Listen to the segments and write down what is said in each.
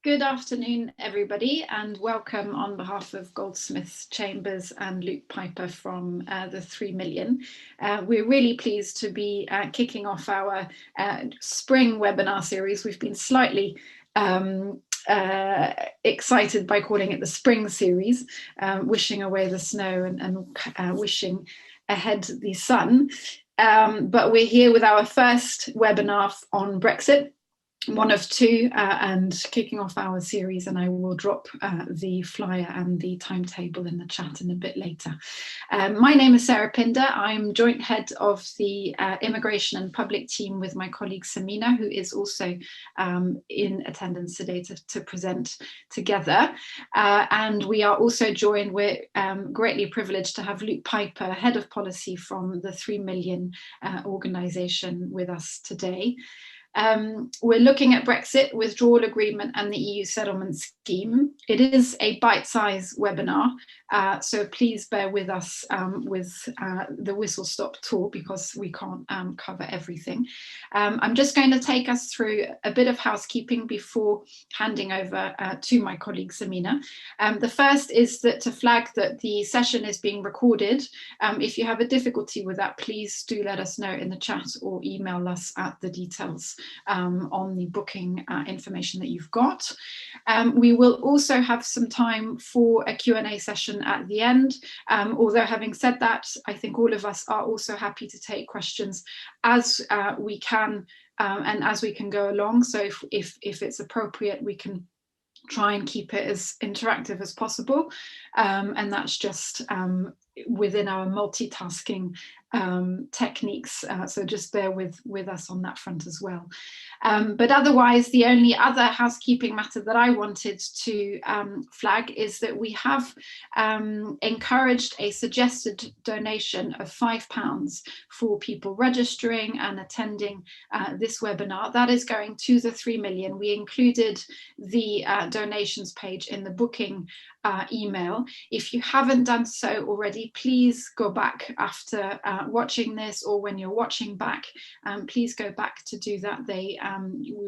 Good afternoon, everybody, and welcome on behalf of Goldsmith Chambers and Luke Piper from the 3 Million. We're really pleased to be kicking off our spring webinar series. We've been slightly excited by calling it the spring series, wishing away the snow and wishing ahead the sun. But we're here with our first webinar on Brexit, one of two, and kicking off our series, and I will drop the flyer and the timetable in the chat in a bit later. My name is Sarah Pinder. I'm joint head of the immigration and public team with my colleague Samina, who is also in attendance today to present together. And we are also joined, we're greatly privileged to have Luke Piper, head of policy from the 3 Million organisation, with us today. We're looking at Brexit, Withdrawal Agreement and the EU settlement scheme. It is a bite-sized webinar, so please bear with us with the whistle-stop tour because we can't cover everything. I'm just going to take us through a bit of housekeeping before handing over to my colleague Samina. The first is that to flag that the session is being recorded. If you have a difficulty with that, please do let us know in the chat or email us at the details on the booking information that you've got. We will also have some time for a Q&A session at the end. Although having said that, I think all of us are also happy to take questions as we can and as we can go along. So if it's appropriate, we can try and keep it as interactive as possible. And that's just within our multitasking techniques, so just bear with us on that front as well. But otherwise, the only other housekeeping matter that I wanted to flag is that we have encouraged a suggested donation of £5 for people registering and attending this webinar. That is going to the 3 Million. We included the donations page in the booking email. If you haven't done so already, please go back after watching this, or when you're watching back, please go back to do that. We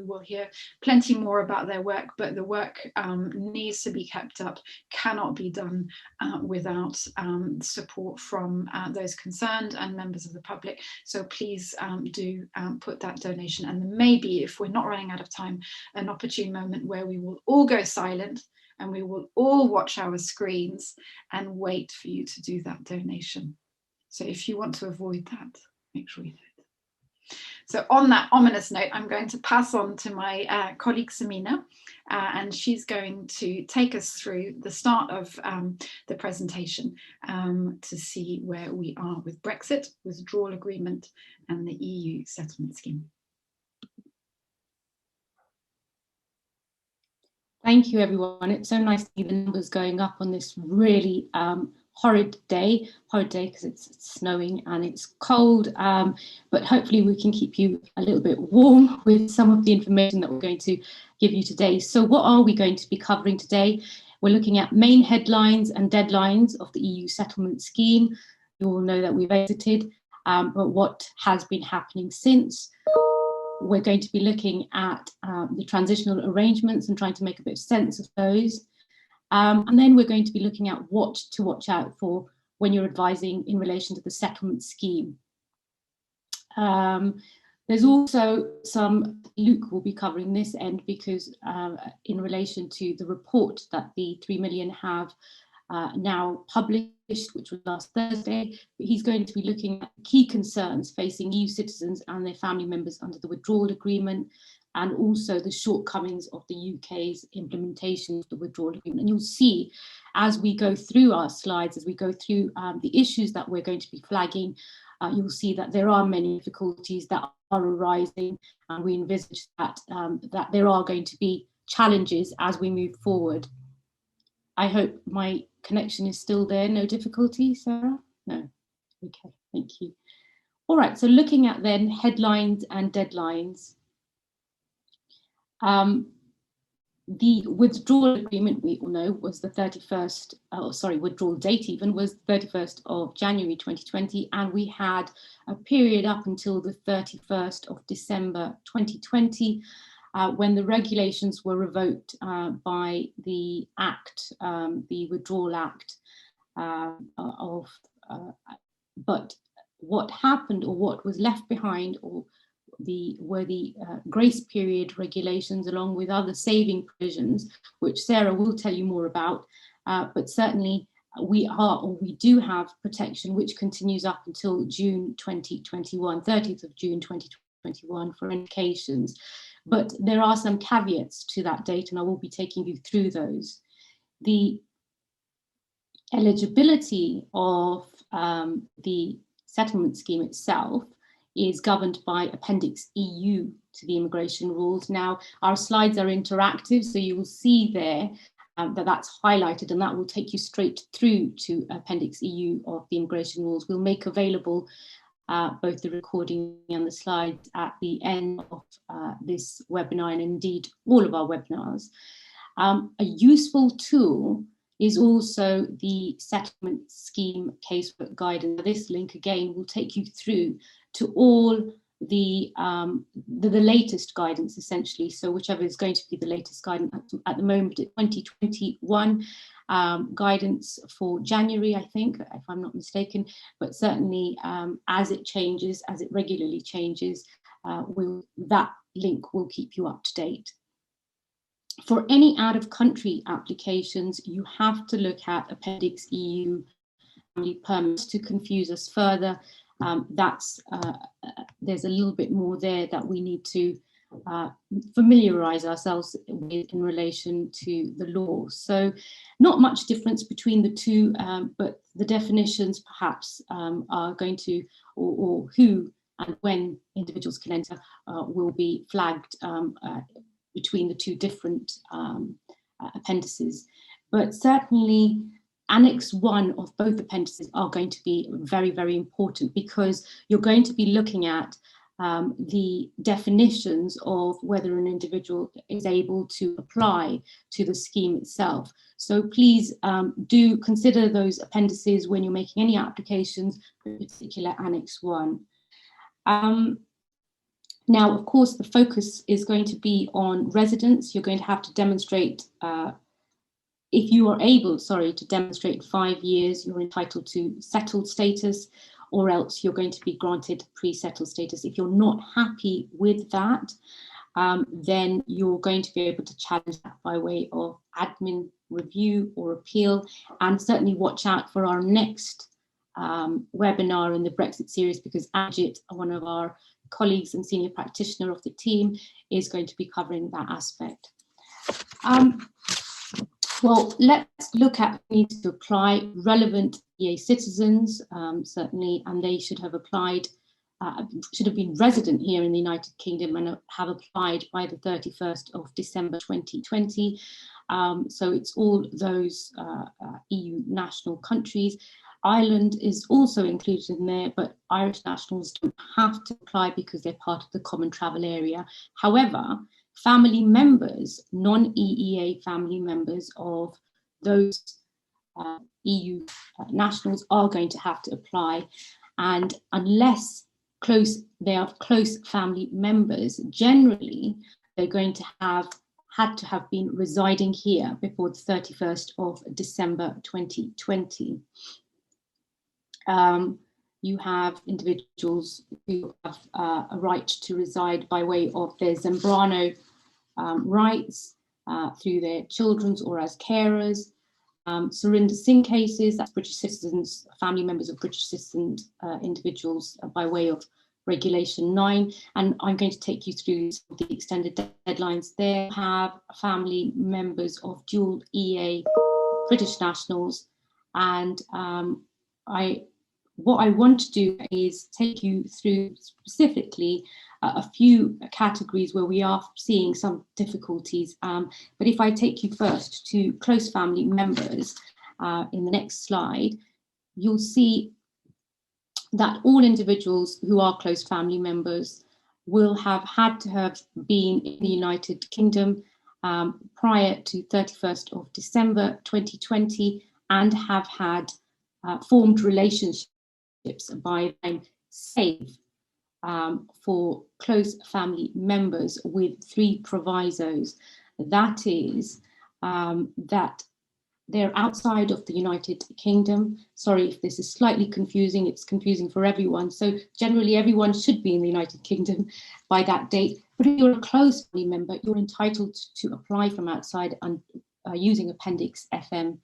will hear plenty more about their work, but the work needs to be kept up, cannot be done without support from those concerned and members of the public. So please do put that donation, and maybe, if we're not running out of time, an opportune moment where we will all go silent and we will all watch our screens and wait for you to do that donation. So if you want to avoid that, make sure you do it. So on that ominous note, I'm going to pass on to my colleague Samina, and she's going to take us through the start of the presentation to see where we are with Brexit, Withdrawal Agreement and the EU settlement scheme. Thank you, everyone. It's so nice to see the numbers going up on this really horrid day because it's snowing and it's cold, but hopefully we can keep you a little bit warm with some of the information that we're going to give you today. So what are we going to be covering today? We're looking at main headlines and deadlines of the EU settlement scheme. You all know that we've exited, but what has been happening since. We're going to be looking at the transitional arrangements and trying to make a bit of sense of those. And then we're going to be looking at what to watch out for when you're advising in relation to the settlement scheme. There's also some, Luke will be covering this end because in relation to the report that the 3 Million have now published, which was last Thursday, but he's going to be looking at key concerns facing EU citizens and their family members under the Withdrawal Agreement, and also the shortcomings of the UK's implementation of the Withdrawal Agreement. And you'll see as we go through our slides, as we go through the issues that we're going to be flagging, you'll see that there are many difficulties that are arising, and we envisage that, that there are going to be challenges as we move forward. I hope my connection is still there. No difficulty, Sarah? No. Okay, thank you. All right, so looking at then headlines and deadlines. The withdrawal agreement, we all know, was the 31st, withdrawal date even was 31st of January 2020, and we had a period up until the 31st of December 2020 when the regulations were revoked by the Act, the Withdrawal Act but what happened, or what was left behind, were the grace period regulations, along with other saving provisions, which Sarah will tell you more about. But certainly we do have protection which continues up until June 2021, 30th of June 2021 for indications. But there are some caveats to that date, and I will be taking you through those. The eligibility of the settlement scheme itself is governed by Appendix EU to the immigration rules. Now, our slides are interactive, so you will see there that that's highlighted, and that will take you straight through to Appendix EU of the immigration rules. We'll make available both the recording and the slides at the end of this webinar, and indeed all of our webinars. A useful tool is also the settlement scheme casework guidance. This link again will take you through to all the latest guidance, essentially. So whichever is going to be the latest guidance at the moment, 2021 guidance for January, I think, if I'm not mistaken, but certainly as it changes, as it regularly changes, that link will keep you up to date. For any out-of-country applications, you have to look at Appendix EU family permits. To confuse us further, there's a little bit more there that we need to familiarise ourselves with in relation to the law. So not much difference between the two, but the definitions perhaps are going to, or who and when individuals can enter will be flagged between the two different appendices. But certainly Annex 1 of both appendices are going to be very, very important, because you're going to be looking at the definitions of whether an individual is able to apply to the scheme itself. So please do consider those appendices when you're making any applications, in particular Annex 1. Now, of course, the focus is going to be on residence. You're going to have to demonstrate, if you are able, to demonstrate 5 years, you're entitled to settled status, or else you're going to be granted pre-settled status. If you're not happy with that, then you're going to be able to challenge that by way of admin review or appeal. And certainly watch out for our next webinar in the Brexit series, because Ajit, one of our colleagues and senior practitioner of the team, is going to be covering that aspect. Well, let's look at who needs to apply. Relevant EA citizens, certainly, and they should have applied, should have been resident here in the United Kingdom and have applied by the 31st of December 2020. So it's all those EU national countries. Ireland is also included in there, but Irish nationals don't have to apply because they're part of the common travel area. However, family members, non-EEA family members of those EU nationals are going to have to apply. And unless they are close family members, generally they're going to have had to have been residing here before the 31st of December 2020. You have individuals who have a right to reside by way of their Zambrano rights through their children's or as carers. Surinder Singh cases, that's British citizens, family members of British citizen individuals by way of Regulation 9. And I'm going to take you through some of the extended deadlines there. Have family members of dual EA British nationals. And what I want to do is take you through specifically a few categories where we are seeing some difficulties. But if I take you first to close family members in the next slide, you'll see that all individuals who are close family members will have had to have been in the United Kingdom prior to 31st of December 2020 and have had formed relationships by then save for close family members with 3 provisos. That is, that they're outside of the United Kingdom. Sorry if this is slightly confusing, it's confusing for everyone. So generally everyone should be in the United Kingdom by that date. But if you're a close family member, you're entitled to apply from outside using Appendix Appendix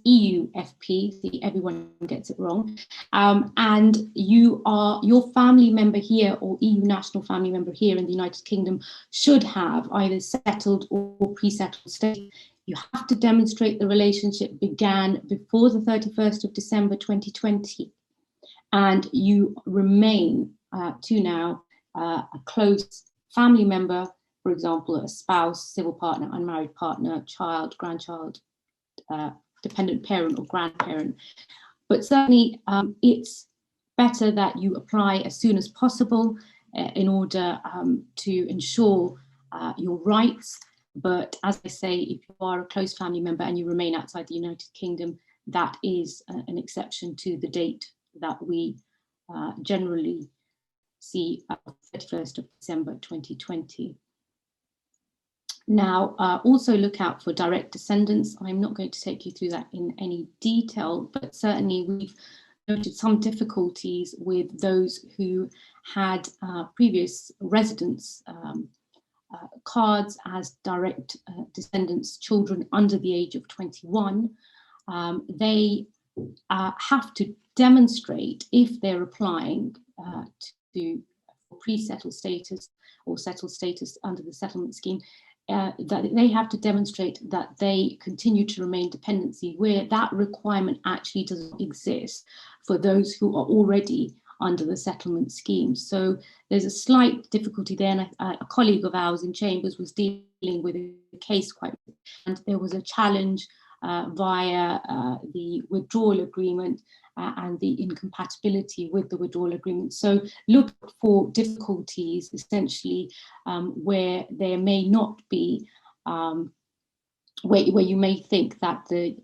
EU FP, see, everyone gets it wrong. And your family member here or EU national family member here in the United Kingdom should have either settled or pre-settled status. You have to demonstrate the relationship began before the 31st of December 2020, and you remain to now a close family member, for example, a spouse, civil partner, unmarried partner, child, grandchild, dependent parent or grandparent. But certainly it's better that you apply as soon as possible in order to ensure your rights. But as I say, if you are a close family member and you remain outside the United Kingdom, that is an exception to the date that we generally see 31st of December 2020. Now, also look out for direct descendants. I'm not going to take you through that in any detail, but certainly we've noted some difficulties with those who had previous residence cards as direct descendants, children under the age of 21. They have to demonstrate, if they're applying to pre-settled status or settled status under the settlement scheme, that they have to demonstrate that they continue to remain dependency, where that requirement actually doesn't exist for those who are already under the settlement scheme. So there's a slight difficulty there, and a colleague of ours in Chambers was dealing with a case and there was a challenge via the withdrawal agreement and the incompatibility with the withdrawal agreement. So look for difficulties essentially where there may not be, where you may think that the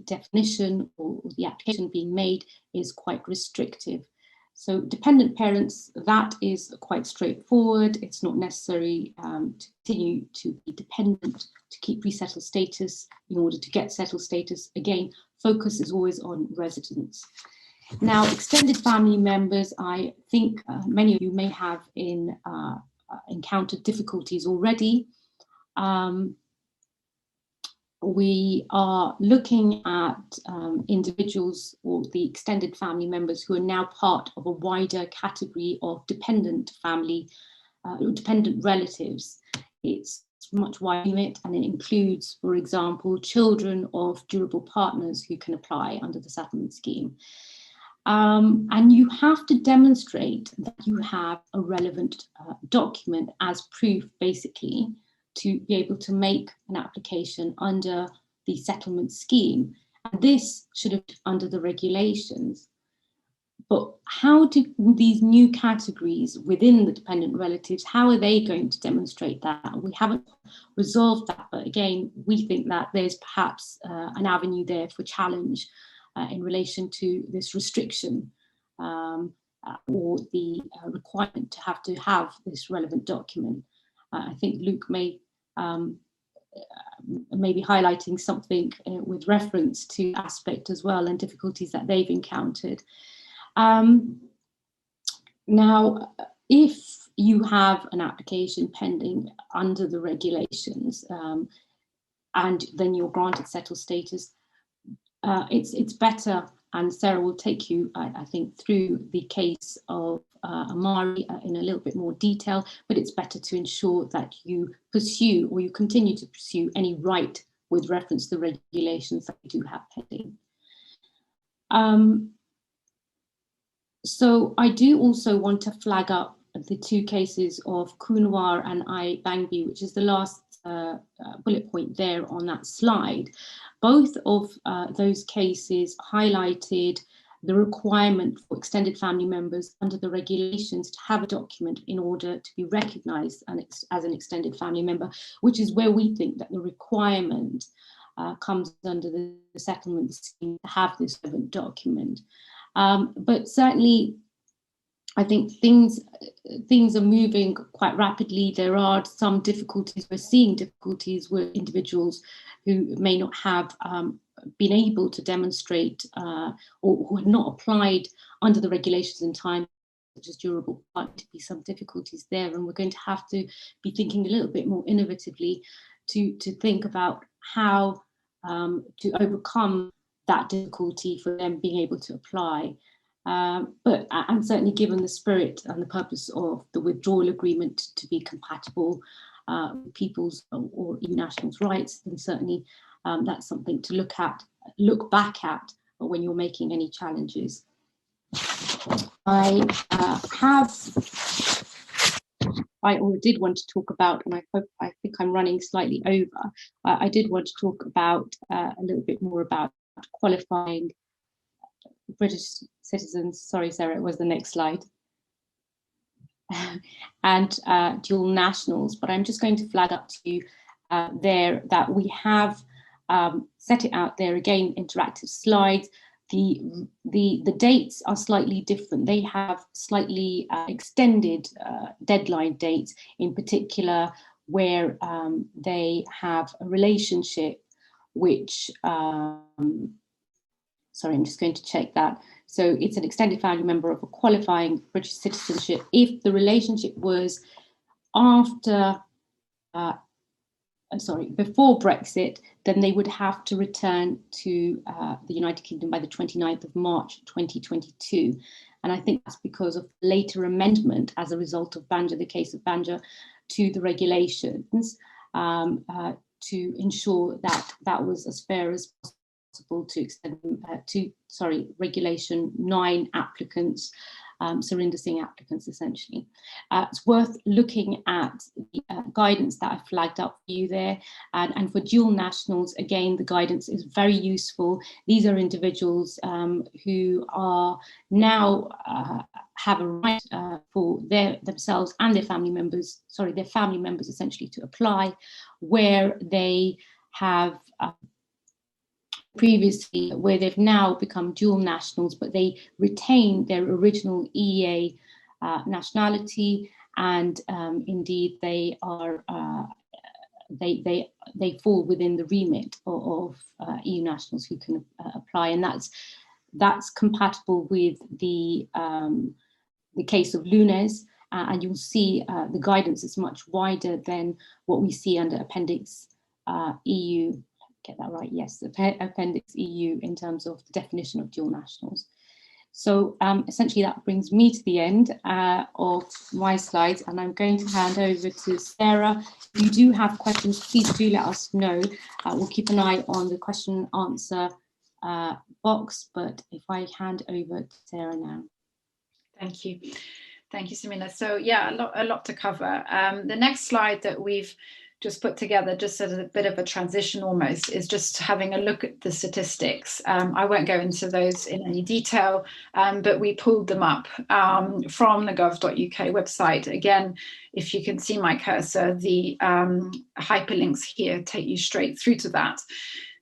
definition or the application being made is quite restrictive. So dependent parents, that is quite straightforward. It's not necessary to continue to be dependent to keep pre-settled status in order to get settled status. Again, focus is always on residence. Now, extended family members, I think many of you may have encountered difficulties already. We are looking at individuals or the extended family members who are now part of a wider category of dependent family, dependent relatives. It's much wider limit, and it includes, for example, children of durable partners who can apply under the settlement scheme. And you have to demonstrate that you have a relevant document as proof, basically, to be able to make an application under the settlement scheme. And this should have been under the regulations. But how do these new categories within the dependent relatives, how are they going to demonstrate that? We haven't resolved that, but again, we think that there's perhaps an avenue there for challenge in relation to this restriction or the requirement to have this relevant document. I think Luke may be highlighting something with reference to aspect as well and difficulties that they've encountered. Now, if you have an application pending under the regulations and then you're granted settled status, it's better, and Sarah will take you, I think, through the case of Amari in a little bit more detail, but it's better to ensure that you pursue or you continue to pursue any right with reference to the regulations that you do have pending. So I do also want to flag up the 2 cases of Kunwar and I Bangbi, which is the last bullet point there on that slide. Both of those cases highlighted the requirement for extended family members under the regulations to have a document in order to be recognised as an extended family member, which is where we think that the requirement comes under the settlement scheme to have this relevant document. But certainly, I think things are moving quite rapidly. There are some difficulties. We're seeing difficulties with individuals who may not have been able to demonstrate or who have not applied under the regulations in time, such as durable, but to be some difficulties there. And we're going to have to be thinking a little bit more innovatively to think about how to overcome that difficulty for them being able to apply. But and certainly given the spirit and the purpose of the withdrawal agreement to be compatible with people's or EU nationals' rights, then certainly that's something to look back at when you're making any challenges. I did want to talk about, and I think I'm running slightly over, I did want to talk about a little bit more about qualifying British citizens. Sorry, Sarah, it was the next slide. And dual nationals, but I'm just going to flag up to you there that we have set it out there again, interactive slides. The dates are slightly different. They have slightly extended deadline dates, in particular where they have a relationship which, sorry, I'm just going to check that. So it's an extended family member of a qualifying British citizenship. If the relationship was before Brexit, then they would have to return to the United Kingdom by the 29th of March 2022. And I think that's because of later amendment as a result of Banja, the case of Banja, to the regulations to ensure that that was as fair as possible to extend Regulation 9 applicants, Surinder Singh applicants, essentially. It's worth looking at the guidance that I flagged up for you there. And for dual nationals, again, the guidance is very useful. These are individuals who are now have a right for themselves and their family members, essentially, to apply, where they have previously, where they've now become dual nationals, but they retain their original EEA nationality, and indeed they are they fall within the remit of EU nationals who can apply, and that's compatible with the case of Lunes, and you'll see the guidance is much wider than what we see under Appendix EU. Get that right? Yes, Appendix EU in terms of the definition of dual nationals. So essentially that brings me to the end of my slides, and I'm going to hand over to Sarah. If you do have questions, please do let us know. We'll keep an eye on the question and answer box, but if I hand over to Sarah now. Thank you. Thank you, Samina. So yeah, a lot to cover. The next slide that we've just put together, just as a bit of a transition almost, is just having a look at the statistics. I won't go into those in any detail, but we pulled them up from the gov.uk website. Again, if you can see my cursor, the hyperlinks here take you straight through to that.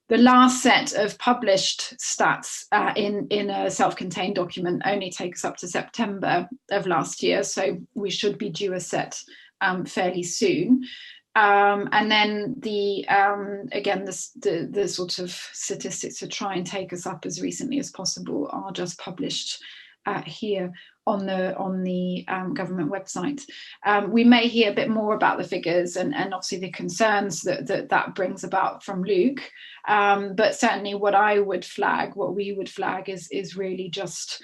The last set of published stats in a self-contained document only takes up to September of last year, so we should be due a set fairly soon. And then again, the sort of statistics to try and take us up as recently as possible are just published here on the government website. We may hear a bit more about the figures and obviously the concerns that brings about from Luke, but certainly what we would flag is really just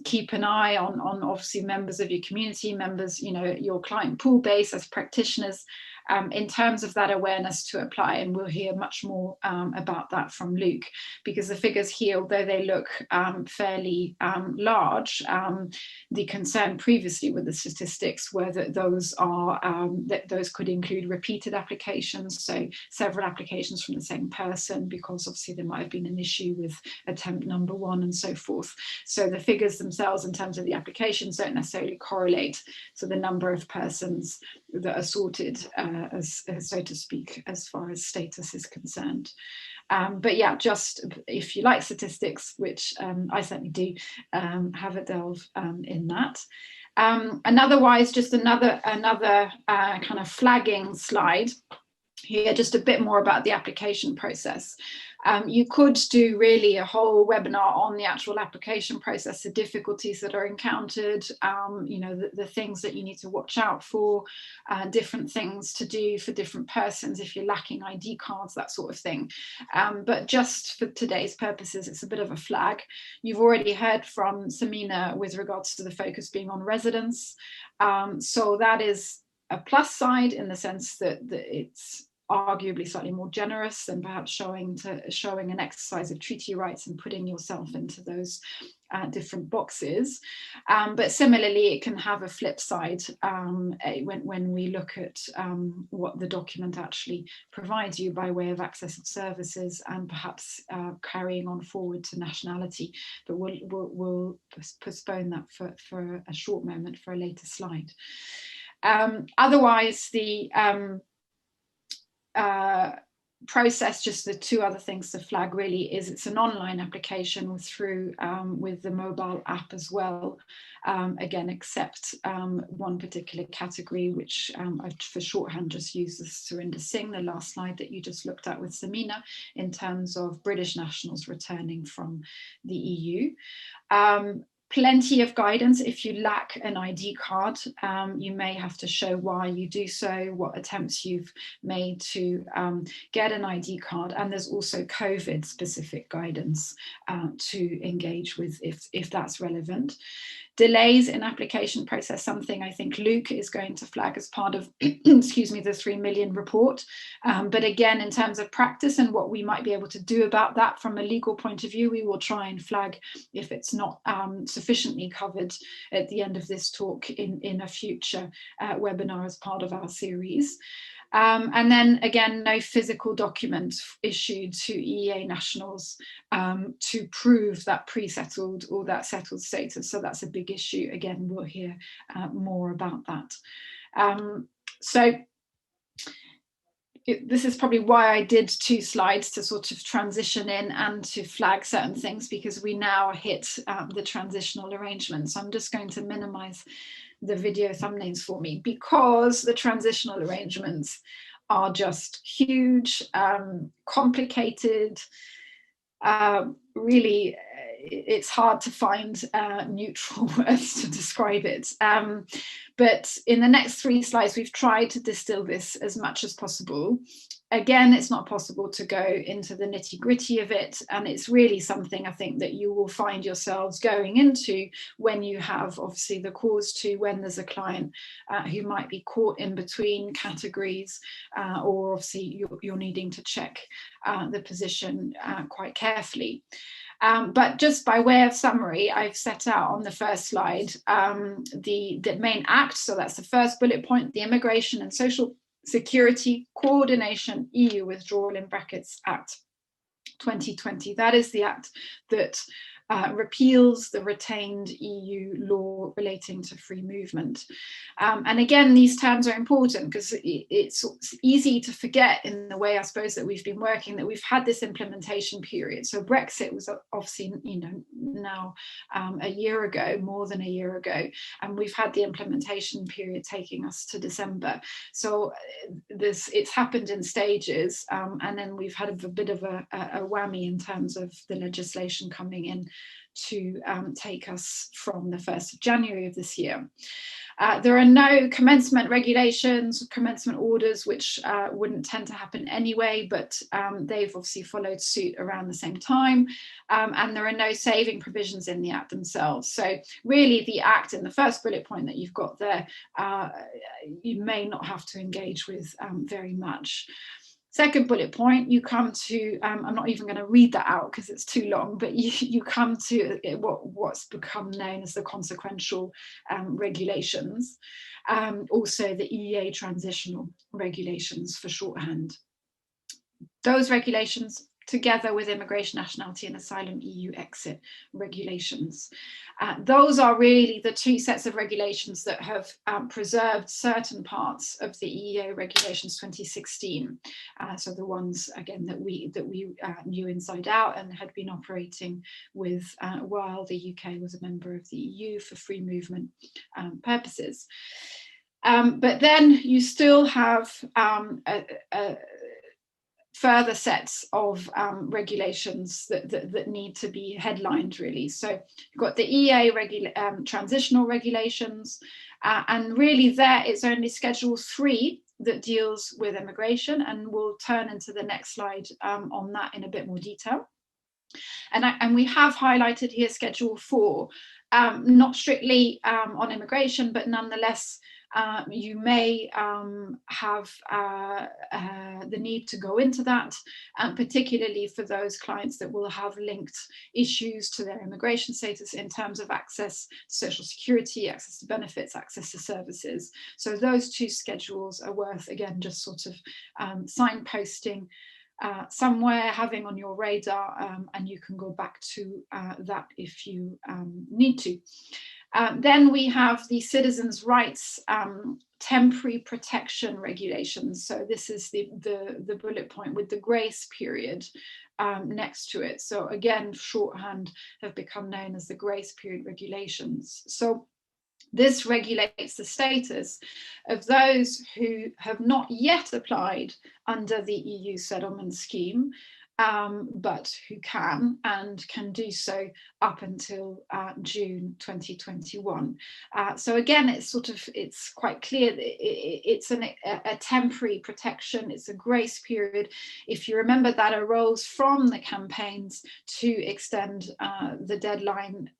keep an eye on obviously members of your community, members, your client pool base as practitioners, in terms of that awareness to apply, and we'll hear much more about that from Luke, because the figures here, although they look fairly large, the concern previously with the statistics were that those could include repeated applications, so several applications from the same person, because obviously there might have been an issue with attempt number 1 and so forth. So the figures themselves in terms of the applications don't necessarily correlate to the number of persons that are sorted as so to speak, as far as status is concerned. But yeah, just if you like statistics, which I certainly do, have a delve in that. And otherwise, just another kind of flagging slide here, just a bit more about the application process. You could do really a whole webinar on the actual application process, the difficulties that are encountered, you know, the things that you need to watch out for, different things to do for different persons if you're lacking ID cards, that sort of thing. But just for today's purposes, it's a bit of a flag. You've already heard from Samina with regards to the focus being on residence. So that is a plus side in the sense that it's arguably slightly more generous than perhaps showing an exercise of treaty rights and putting yourself into those different boxes. But similarly, it can have a flip side when we look at what the document actually provides you by way of access of services and perhaps carrying on forward to nationality. But we'll postpone that for a short moment for a later slide. Otherwise, the process, just the two other things to flag really is it's an online application through with the mobile app as well, again except one particular category which I for shorthand just use the Surinder Singh, the last slide that you just looked at with Samina, in terms of British nationals returning from the EU. Plenty of guidance if you lack an ID card. You may have to show why you do so, what attempts you've made to get an ID card, and there's also COVID specific guidance to engage with if that's relevant. Delays in application process, something I think Luke is going to flag as part of, excuse me, the 3 million report. But again, in terms of practice and what we might be able to do about that from a legal point of view, we will try and flag if it's not sufficiently covered at the end of this talk in a future webinar as part of our series. And then again, no physical document issued to EEA nationals to prove that pre-settled or that settled status. So that's a big issue. Again, we'll hear more about that. This is probably why I did 2 slides to sort of transition in and to flag certain things, because we now hit the transitional arrangement. So I'm just going to minimize the video thumbnails for me, because the transitional arrangements are just huge, complicated, really it's hard to find neutral words to describe it. But in the next 3 slides, we've tried to distill this as much as possible. Again, it's not possible to go into the nitty-gritty of it, and it's really something I think that you will find yourselves going into when you have obviously the cause to, when there's a client who might be caught in between categories, or obviously you're needing to check the position quite carefully. But just by way of summary, I've set out on the first slide the main act. So that's the first bullet point, the Immigration and Social Security Coordination EU Withdrawal in brackets Act 2020. That is the act that repeals the retained EU law relating to free movement. And again, these terms are important because it's easy to forget in the way, I suppose, that we've been working, that we've had this implementation period. So Brexit was obviously, now a year ago, more than a year ago, and we've had the implementation period taking us to December. So it's happened in stages, and then we've had a bit of a whammy in terms of the legislation coming in to take us from the 1st of January of this year. There are no commencement regulations, commencement orders, which wouldn't tend to happen anyway, but they've obviously followed suit around the same time. And there are no saving provisions in the Act themselves. So really the Act in the first bullet point that you've got there, you may not have to engage with very much. Second bullet point, you come to, I'm not even going to read that out because it's too long, but you come to what's become known as the consequential regulations, also the EEA transitional regulations for shorthand. Those regulations together with immigration, nationality and asylum EU exit regulations. Those are really the two sets of regulations that have preserved certain parts of the EEA regulations 2016. So the ones, again, that we knew inside out and had been operating with while the UK was a member of the EU for free movement purposes. But then you still have further sets of regulations that need to be headlined, really. So you've got the EA transitional regulations, and really there it's only Schedule 3 that deals with immigration, and we'll turn into the next slide on that in a bit more detail. And we have highlighted here Schedule 4, not strictly on immigration, but nonetheless you may have the need to go into that, particularly for those clients that will have linked issues to their immigration status in terms of access to social security, access to benefits, access to services. So those two schedules are worth, again, just sort of signposting somewhere, having on your radar, and you can go back to that if you need to. Then we have the citizens' rights temporary protection regulations. So this is the bullet point with the grace period next to it. So again, shorthand have become known as the grace period regulations. So this regulates the status of those who have not yet applied under the EU settlement scheme, but who can and can do so up until June 2021. So again, it's quite clear that it's a temporary protection. It's a grace period. If you remember, that arose from the campaigns to extend the deadline,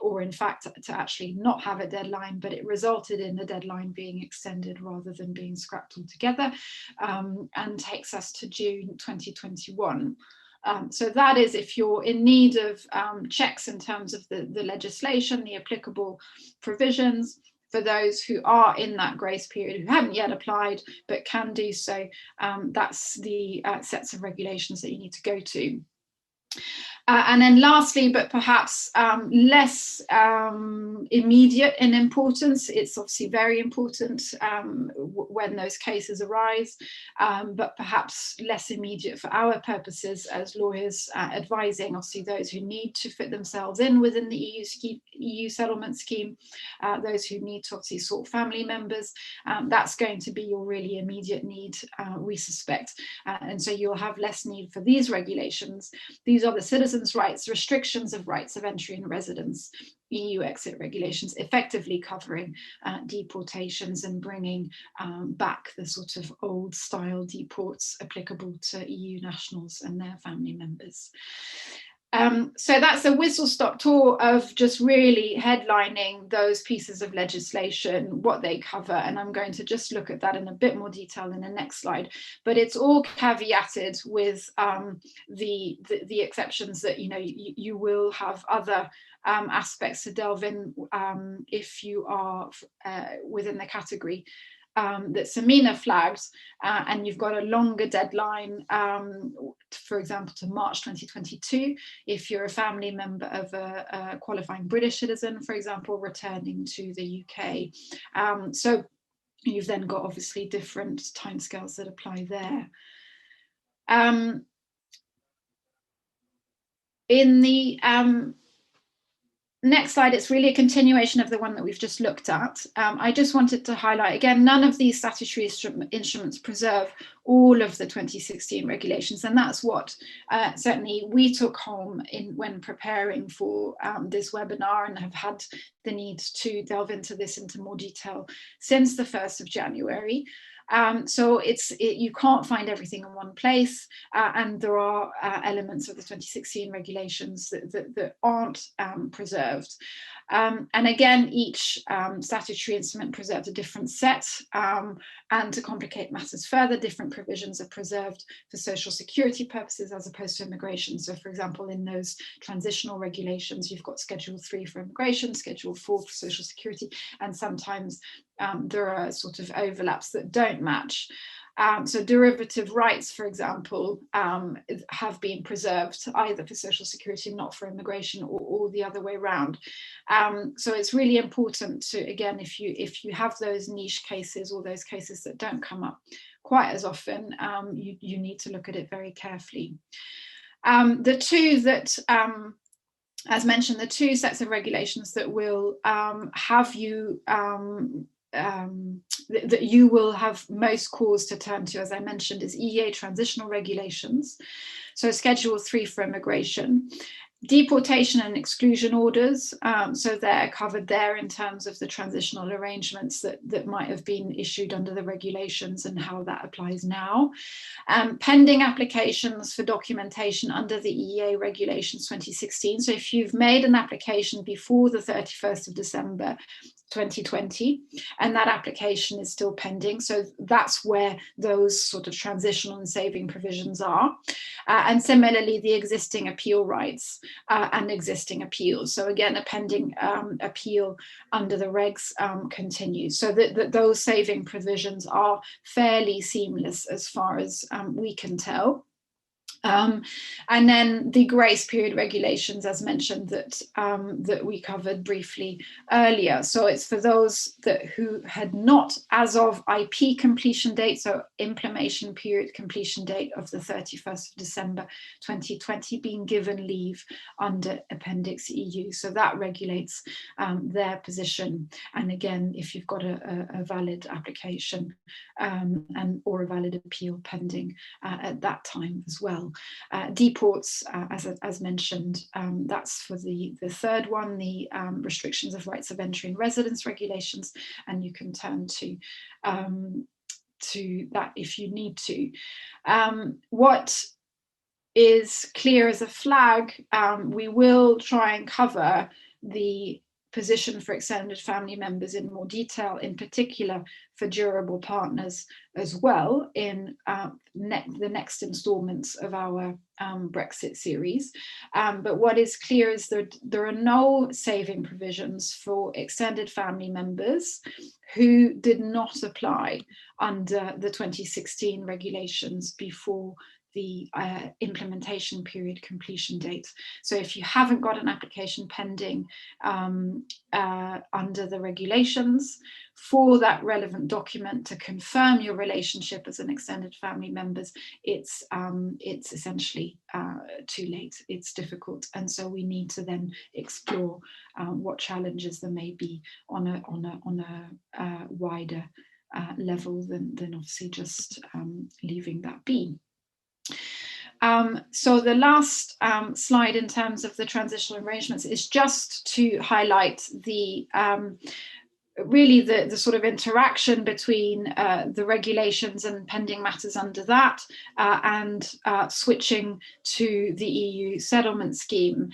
or in fact to actually not have a deadline, but it resulted in the deadline being extended rather than being scrapped altogether, and takes us to June 2021. So that is if you're in need of checks in terms of the legislation, the applicable provisions. For those who are in that grace period, who haven't yet applied but can do so, that's the sets of regulations that you need to go to. And then lastly, but perhaps less immediate in importance, it's obviously very important when those cases arise, but perhaps less immediate for our purposes as lawyers advising, obviously, those who need to fit themselves in within the EU settlement scheme, those who need to obviously sort family members. That's going to be your really immediate need, we suspect. And so you'll have less need for these regulations. These are the citizens' rights, restrictions of rights of entry and residence, EU exit regulations, effectively covering deportations and bringing back the sort of old style deports applicable to EU nationals and their family members. So that's a whistle-stop tour of just really headlining those pieces of legislation, what they cover, and I'm going to just look at that in a bit more detail in the next slide. But it's all caveated with the exceptions that you will have other aspects to delve in if you are within the category that Samina flagged, and you've got a longer deadline, for example, to March 2022, if you're a family member of a qualifying British citizen, for example, returning to the UK. So you've then got obviously different timescales that apply there. In the next slide, it's really a continuation of the one that we've just looked at. I just wanted to highlight, again, none of these statutory instruments preserve all of the 2016 regulations, and that's what certainly we took home when preparing for this webinar, and have had the need to delve into this into more detail since the 1st of January. So you can't find everything in one place, and there are elements of the 2016 regulations that aren't preserved. And again, each statutory instrument preserves a different set, and to complicate matters further, different provisions are preserved for social security purposes as opposed to immigration. So for example, in those transitional regulations, you've got Schedule 3 for immigration, Schedule 4 for social security, and sometimes there are sort of overlaps that don't match. So derivative rights, for example, have been preserved either for social security, not for immigration, or the other way around. So it's really important to, again, if you have those niche cases or those cases that don't come up quite as often, you need to look at it very carefully. The two that, as mentioned, the two sets of regulations that will have you that you will have most cause to turn to, as I mentioned, is EEA transitional regulations. So Schedule 3 for immigration. Deportation and exclusion orders, so they're covered there in terms of the transitional arrangements that might have been issued under the regulations and how that applies now. Pending applications for documentation under the EEA regulations 2016. So if you've made an application before the 31st of December 2020 and that application is still pending, so that's where those sort of transitional and saving provisions are. And similarly, the existing appeal rights and existing appeals. So again, a pending appeal under the regs continues. So that those saving provisions are fairly seamless as far as we can tell. And then the grace period regulations, as mentioned, that we covered briefly earlier. So it's for those who had not, as of IP completion date, so implementation period completion date of the 31st of December 2020, being given leave under Appendix EU. So that regulates their position. And again, if you've got a valid application or a valid appeal pending at that time as well. Deports, as mentioned, that's for the third one, the restrictions of rights of entry and residence regulations, and you can turn to that if you need to. What is clear as a flag, we will try and cover the position for extended family members in more detail, in particular for durable partners as well, in the next installments of our Brexit series. But what is clear is that there are no saving provisions for extended family members who did not apply under the 2016 regulations before the implementation period completion date. So if you haven't got an application pending under the regulations for that relevant document to confirm your relationship as an extended family members, it's essentially too late. It's difficult, and so we need to then explore what challenges there may be on a wider level than obviously just leaving that be. So the last slide in terms of the transitional arrangements is just to highlight the really the sort of interaction between the regulations and pending matters under that and switching to the EU settlement scheme,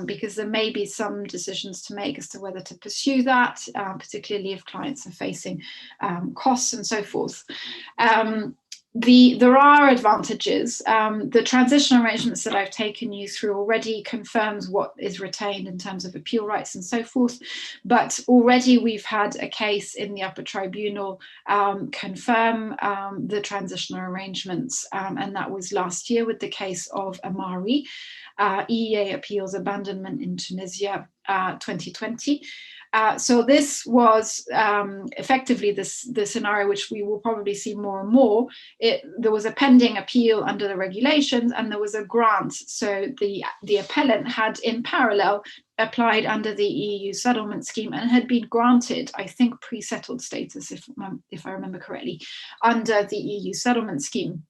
because there may be some decisions to make as to whether to pursue that, particularly if clients are facing costs and so forth. There are advantages. The transitional arrangements that I've taken you through already confirms what is retained in terms of appeal rights and so forth, but already we've had a case in the upper tribunal confirm the transitional arrangements, and that was last year with the case of Amari, EEA appeals abandonment in Tunisia 2020. So this was effectively the scenario which we will probably see more and more. There was a pending appeal under the regulations and there was a grant. So the appellant had in parallel applied under the EU settlement scheme and had been granted, I think, pre-settled status, if I remember correctly, under the EU settlement scheme.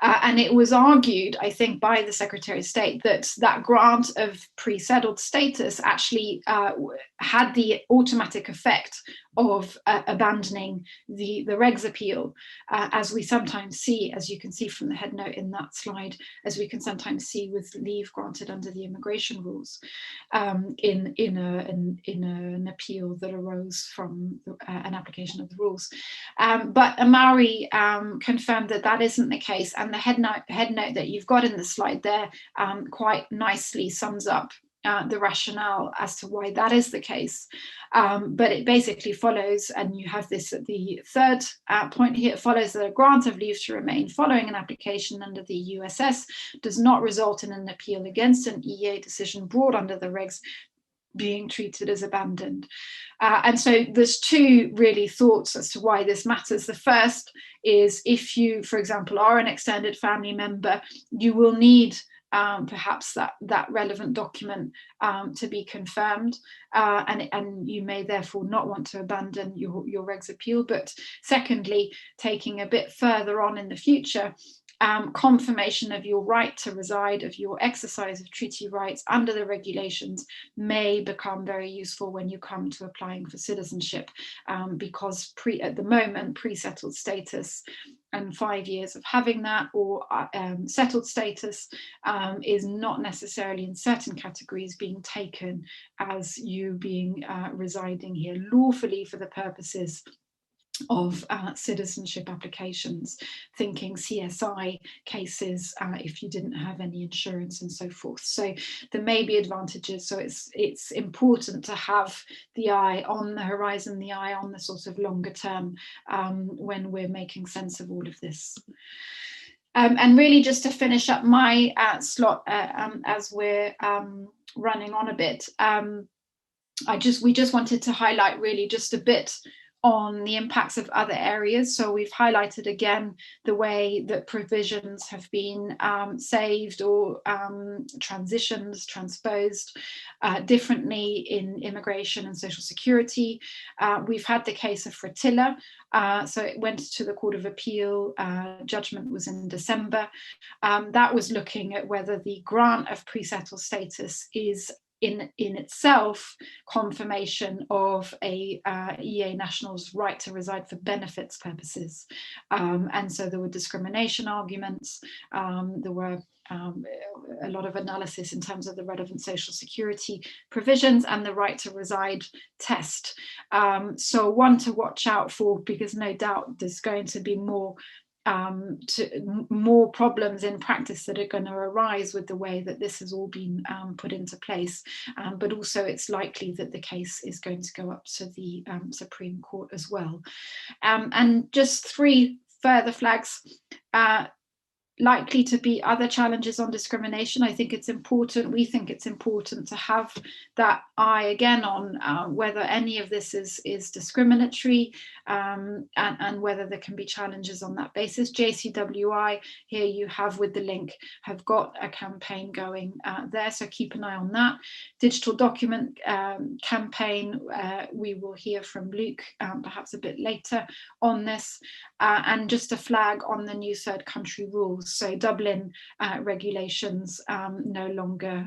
And it was argued, I think, by the Secretary of State that that grant of pre-settled status actually had the automatic effect of abandoning the regs appeal, as we sometimes see, as you can see from the head note in that slide, as we can sometimes see with leave granted under the immigration rules in an appeal that arose from an application of the rules. But Amari confirmed that that isn't the case, and the head note that you've got in the slide there quite nicely sums up the rationale as to why that is the case. But it basically follows, and you have this at the third point here, it follows that a grant of leave to remain following an application under the USS does not result in an appeal against an EA decision brought under the regs being treated as abandoned. And so there's two really thoughts as to why this matters. The first is, if you, for example, are an extended family member, you will need perhaps that relevant document to be confirmed, and you may therefore not want to abandon your regs appeal. But secondly, taking a bit further on in the future, confirmation of your right to reside, of your exercise of treaty rights under the regulations, may become very useful when you come to applying for citizenship, because at the moment, pre-settled status and 5 years of having that, or settled status, is not necessarily in certain categories being taken as you being residing here lawfully for the purposes of citizenship applications, thinking CSI cases, if you didn't have any insurance and so forth. So there may be advantages. So it's important to have the eye on the horizon, the eye on the sort of longer term, when we're making sense of all of this. And really, just to finish up my slot, as we're running on a bit, we just wanted to highlight really just a bit on the impacts of other areas. So we've highlighted again the way that provisions have been saved or transitions, transposed differently in immigration and social security. We've had the case of Fratilla. So it went to the Court of Appeal, judgment was in December. That was looking at whether the grant of pre-settled status is in itself confirmation of a EA national's right to reside for benefits purposes. And so there were discrimination arguments, there were a lot of analysis in terms of the relevant social security provisions and the right to reside test. So one to watch out for, because no doubt there's going to be more problems in practice that are going to arise with the way that this has all been put into place, but also it's likely that the case is going to go up to the Supreme Court as well. And just three further flags. Likely to be other challenges on discrimination. I think it's important, we think it's important to have that eye again on whether any of this is discriminatory, and whether there can be challenges on that basis. JCWI, here you have with the link, have got a campaign going there, so keep an eye on that. Digital document campaign, we will hear from Luke perhaps a bit later on this, and just a flag on the new third country rules. So Dublin regulations no longer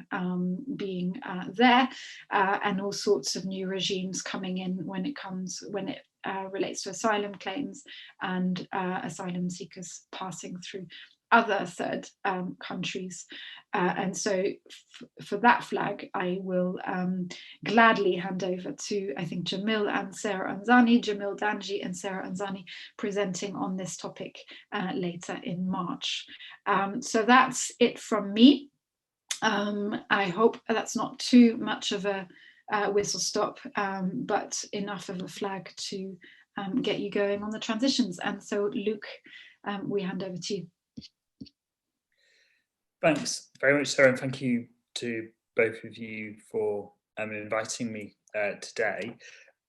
being there, and all sorts of new regimes coming in when it relates to asylum claims and asylum seekers passing through other third countries. And so for that flag, I will gladly hand over to, I think, Jamil and Sarah Anzani, Jamil Danji and Sarah Anzani, presenting on this topic later in March. So that's it from me. I hope that's not too much of a whistle stop, but enough of a flag to get you going on the transitions. And so Luke, we hand over to you. Thanks very much, Sarah, and thank you to both of you for inviting me today.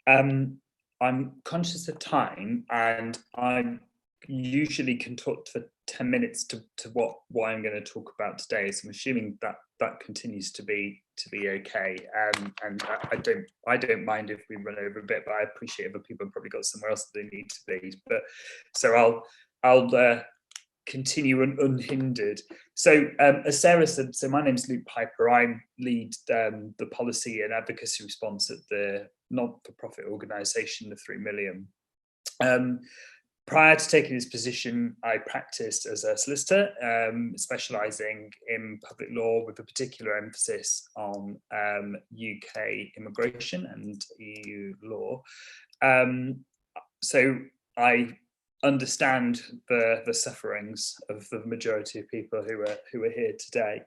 I'm conscious of time, and I usually can talk for 10 minutes to what I'm going to talk about today. So I'm assuming that continues to be okay, and I don't mind if we run over a bit, but I appreciate other people have probably got somewhere else that they need to be. But so I'll continue unhindered. So as Sarah said, so my name's Luke Piper. I lead the policy and advocacy response at the not-for-profit organisation, the 3 Million. Prior to taking this position, I practiced as a solicitor, specialising in public law with a particular emphasis on UK immigration and EU law. So I understand the sufferings of the majority of people who are here today.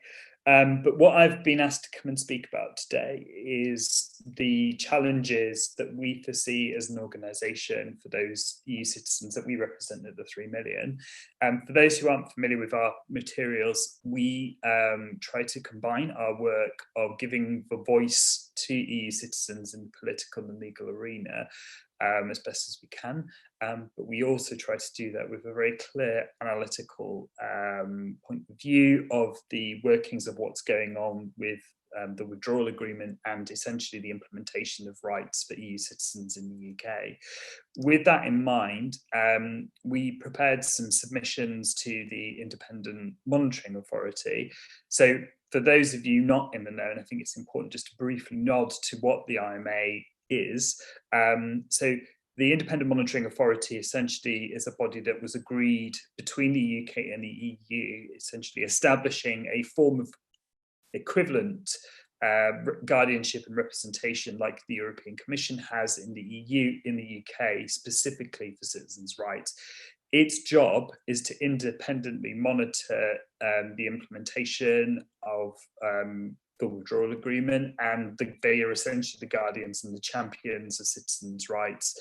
But what I've been asked to come and speak about today is the challenges that we foresee as an organisation for those EU citizens that we represent at the 3 million. For those who aren't familiar with our materials, we try to combine our work of giving the voice to EU citizens in the political and legal arena as best as we can. But we also try to do that with a very clear analytical point of view of the workings of what's going on with the Withdrawal Agreement and essentially the implementation of rights for EU citizens in the UK. With that in mind, we prepared some submissions to the Independent Monitoring Authority. So for those of you not in the know, and I think it's important just to briefly nod to what the IMA is. So the Independent Monitoring Authority essentially is a body that was agreed between the UK and the EU, essentially establishing a form of equivalent guardianship and representation like the European Commission has in the EU, in the UK, specifically for citizens' rights. Its job is to independently monitor the implementation of the Withdrawal Agreement, and they are essentially the guardians and the champions of citizens' rights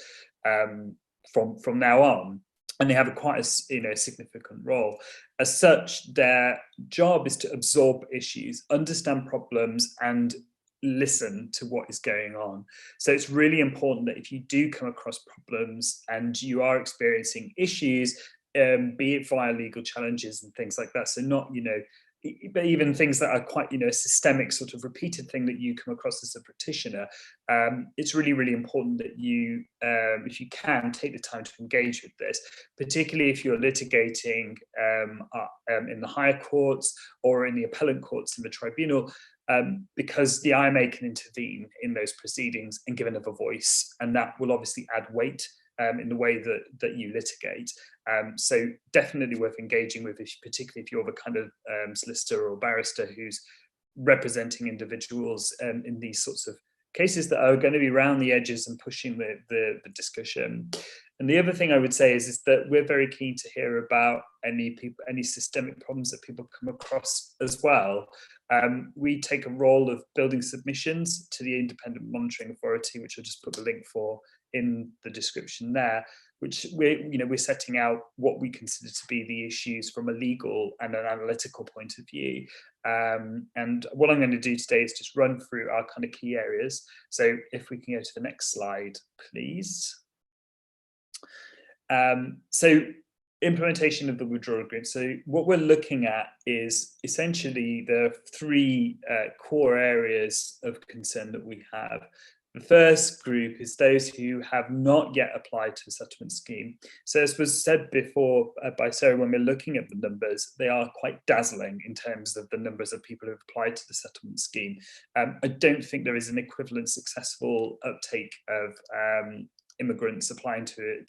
from now on. And they have a quite a significant role. As such, their job is to absorb issues, understand problems, and listen to what is going on. So it's really important that if you do come across problems and you are experiencing issues, be it via legal challenges and things like that, so not, but even things that are quite, a systemic sort of repeated thing that you come across as a practitioner, it's really, really important that you, if you can, take the time to engage with this, particularly if you're litigating in the higher courts or in the appellate courts in the tribunal, because the IMA can intervene in those proceedings and give another voice, and that will obviously add weight in the way that you litigate. So definitely worth engaging with, particularly if you're the kind of solicitor or barrister who's representing individuals in these sorts of cases that are going to be around the edges and pushing the discussion. And the other thing I would say is that we're very keen to hear about any systemic problems that people come across as well. We take a role of building submissions to the Independent Monitoring Authority, which I'll just put the link for in the description there, which we're setting out what we consider to be the issues from a legal and an analytical point of view. And what I'm going to do today is just run through our kind of key areas. So if we can go to the next slide, please. So implementation of the Withdrawal Agreement. So what we're looking at is essentially the three core areas of concern that we have. The first group is those who have not yet applied to the settlement scheme. So as was said before by Sarah, when we're looking at the numbers, they are quite dazzling in terms of the numbers of people who have applied to the settlement scheme. I don't think there is an equivalent successful uptake of immigrants applying to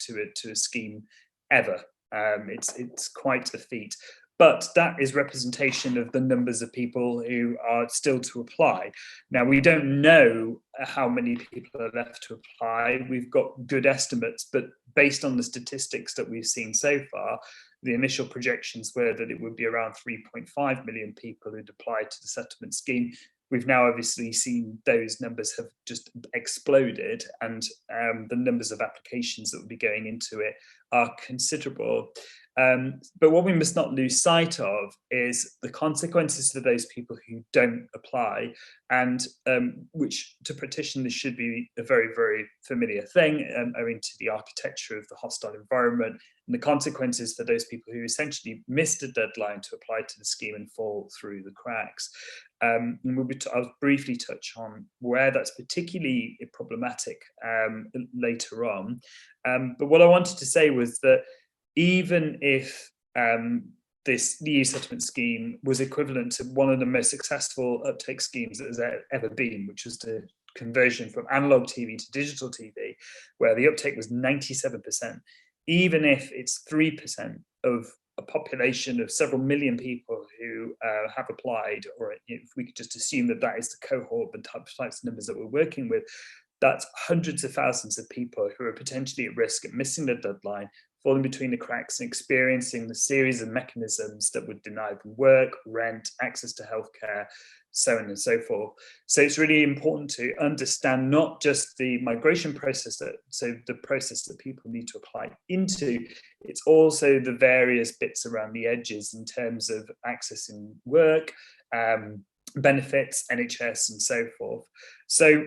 a scheme ever. It's quite a feat. But that is representation of the numbers of people who are still to apply. Now, we don't know how many people are left to apply. We've got good estimates, but based on the statistics that we've seen so far, the initial projections were that it would be around 3.5 million people who'd applied to the settlement scheme. We've now obviously seen those numbers have just exploded, and the numbers of applications that will be going into it are considerable. But what we must not lose sight of is the consequences for those people who don't apply, and which to practitioners should be a very, very familiar thing, owing to the architecture of the hostile environment, and the consequences for those people who essentially missed a deadline to apply to the scheme and fall through the cracks. And I'll briefly touch on where that's particularly problematic later on. But what I wanted to say was that even if this EU settlement scheme was equivalent to one of the most successful uptake schemes that has ever been, which was the conversion from analog TV to digital TV, where the uptake was 97%, even if it's 3% of a population of several million people who have applied, or if we could just assume that that is the cohort and types of numbers that we're working with, that's hundreds of thousands of people who are potentially at risk of missing the deadline, falling between the cracks and experiencing the series of mechanisms that would deny them work, rent, access to healthcare, so on and so forth. So it's really important to understand not just the migration process, the process that people need to apply into, it's also the various bits around the edges in terms of accessing work, benefits, NHS, and so forth. So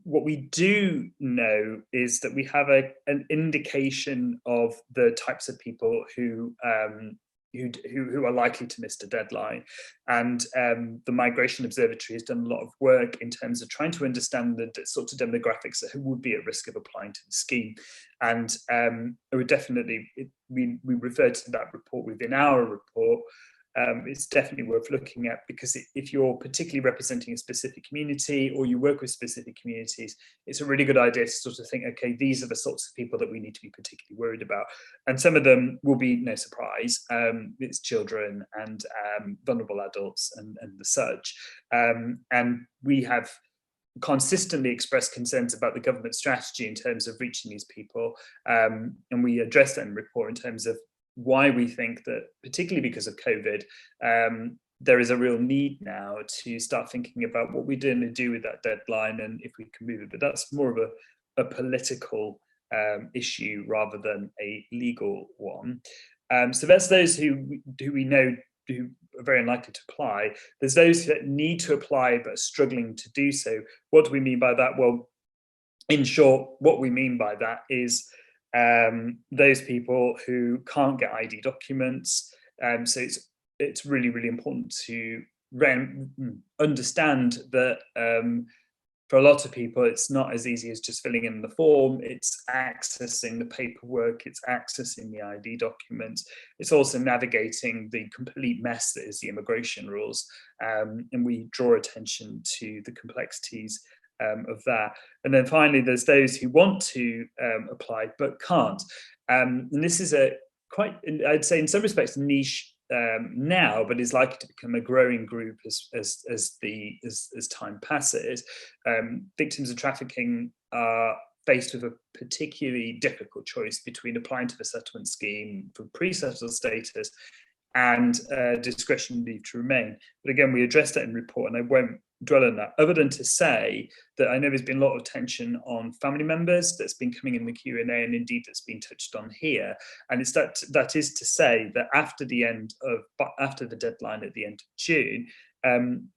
what we do know is that we have an indication of the types of people who are likely to miss the deadline. And the Migration Observatory has done a lot of work in terms of trying to understand the sorts of demographics that who would be at risk of applying to the scheme. And it would definitely, we referred to that report within our report. It's definitely worth looking at, because if you're particularly representing a specific community or you work with specific communities, it's a really good idea to sort of think, okay, these are the sorts of people that we need to be particularly worried about. And some of them will be no surprise. It's children and vulnerable adults and the such. And we have consistently expressed concerns about the government strategy in terms of reaching these people. And we addressed that in the report in terms of why we think that, particularly because of COVID, there is a real need now to start thinking about what we're going to do with that deadline and if we can move it. But that's more of a political issue rather than a legal one. So that's those who we know who are very unlikely to apply. There's those that need to apply but are struggling to do so. What do we mean by that? Well, in short, what we mean by that is those people who can't get ID documents. So it's really, really important to understand that for a lot of people, it's not as easy as just filling in the form. It's accessing the paperwork, it's accessing the ID documents. It's also navigating the complete mess that is the immigration rules. And we draw attention to the complexities of that. And then finally, there's those who want to apply but can't. And this is a quite, I'd say in some respects, niche now, but is likely to become a growing group as time passes. Victims of trafficking are faced with a particularly difficult choice between applying to the settlement scheme for pre-settled status and discretionary leave to remain. But again, we addressed that in the report, and I won't dwell on that, other than to say that I know there's been a lot of tension on family members that's been coming in the Q&A, and indeed that's been touched on here. And it's that is to say that after the deadline at the end of June,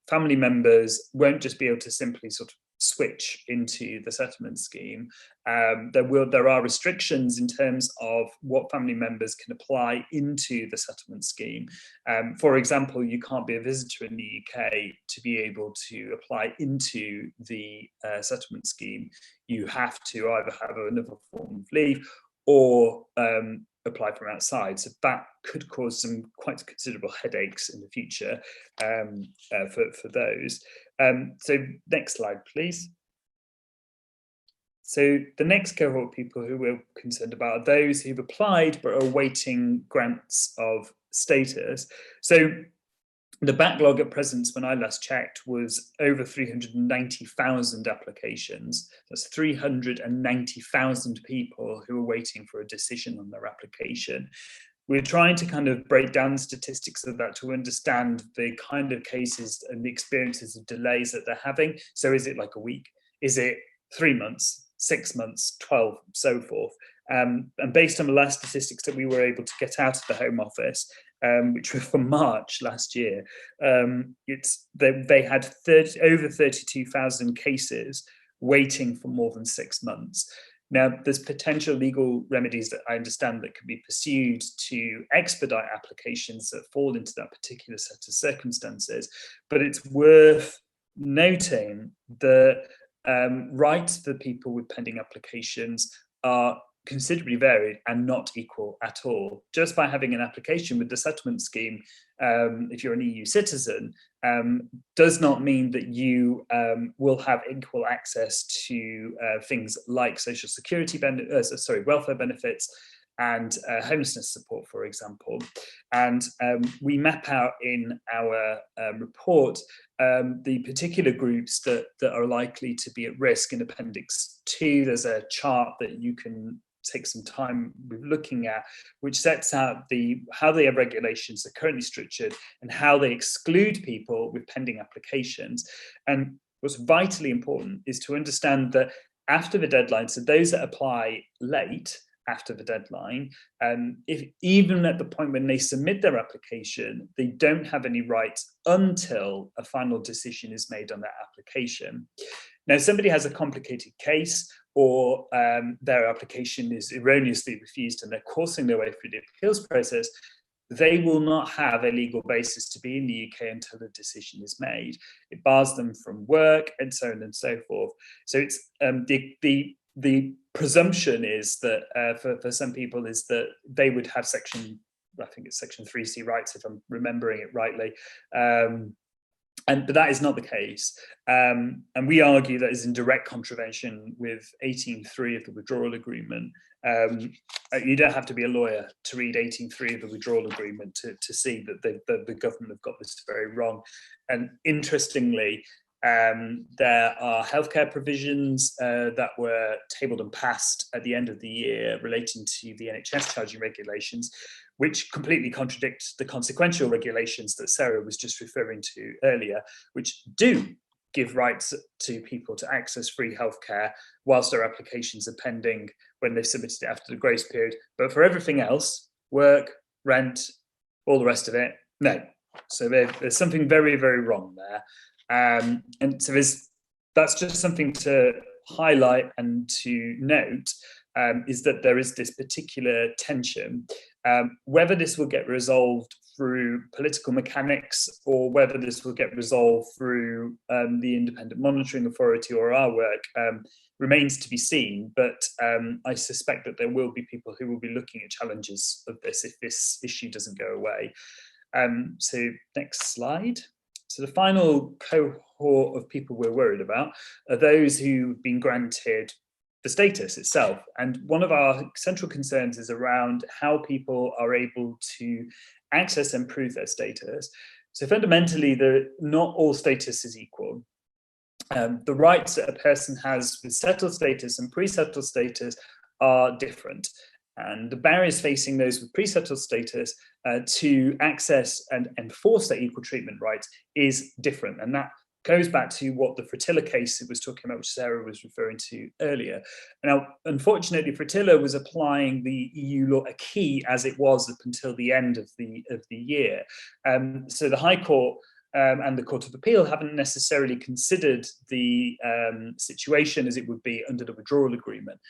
family members won't just be able to simply sort of switch into the settlement scheme. There are restrictions in terms of what family members can apply into the settlement scheme. For example, you can't be a visitor in the UK to be able to apply into the settlement scheme. You have to either have another form of leave or apply from outside. So that could cause some quite considerable headaches in the future for those. So next slide, please. So the next cohort of people who we're concerned about are those who've applied but are awaiting grants of status. So the backlog at present, when I last checked, was over 390,000 applications. That's 390,000 people who are waiting for a decision on their application. We're trying to kind of break down the statistics of that to understand the kind of cases and the experiences of delays that they're having. So is it like a week? Is it 3 months, 6 months, 12, so forth? And based on the last statistics that we were able to get out of the Home Office, which were for March last year, they had over 32,000 cases waiting for more than 6 months. Now, there's potential legal remedies that I understand that can be pursued to expedite applications that fall into that particular set of circumstances, but it's worth noting that rights for people with pending applications are considerably varied and not equal at all. Just by having an application with the settlement scheme, if you're an EU citizen, does not mean that you will have equal access to things like social security welfare benefits and homelessness support, for example. And we map out in our report the particular groups that are likely to be at risk. In Appendix 2, there's a chart that you can take some time with looking at, which sets out how the regulations are currently structured and how they exclude people with pending applications. And what's vitally important is to understand that after the deadline, so those that apply late after the deadline, if even at the point when they submit their application, they don't have any rights until a final decision is made on that application. Now, if somebody has a complicated case, or their application is erroneously refused and they're coursing their way through the appeals process, they will not have a legal basis to be in the UK until a decision is made. It bars them from work and so on and so forth. So it's the presumption is that for some people is that they would have I think it's section 3C rights, if I'm remembering it rightly. But that is not the case. And we argue that is in direct contravention with 18.3 of the Withdrawal Agreement. You don't have to be a lawyer to read 18.3 of the Withdrawal Agreement to see that the government have got this very wrong. And interestingly, there are healthcare provisions that were tabled and passed at the end of the year relating to the NHS charging regulations, which completely contradict the consequential regulations that Sarah was just referring to earlier, which do give rights to people to access free healthcare whilst their applications are pending when they've submitted it after the grace period. But for everything else, work, rent, all the rest of it, no. So there's something very, very wrong there. And so that's just something to highlight and to note, is that there is this particular tension. Whether this will get resolved through political mechanics or whether this will get resolved through the Independent Monitoring Authority or our work remains to be seen. But I suspect that there will be people who will be looking at challenges of this if this issue doesn't go away. So next slide. So the final cohort of people we're worried about are those who've been granted the status itself. And one of our central concerns is around how people are able to access and prove their status. So fundamentally, not all status is equal. The rights that a person has with settled status and pre-settled status are different. And the barriers facing those with pre-settled status to access and enforce their equal treatment rights is different. And that goes back to what the Fratilla case it was talking about, which Sarah was referring to earlier. Now, unfortunately, Fratilla was applying the EU law acquis as it was up until the end of the year. So the High Court and the Court of Appeal haven't necessarily considered the situation as it would be under the Withdrawal Agreement.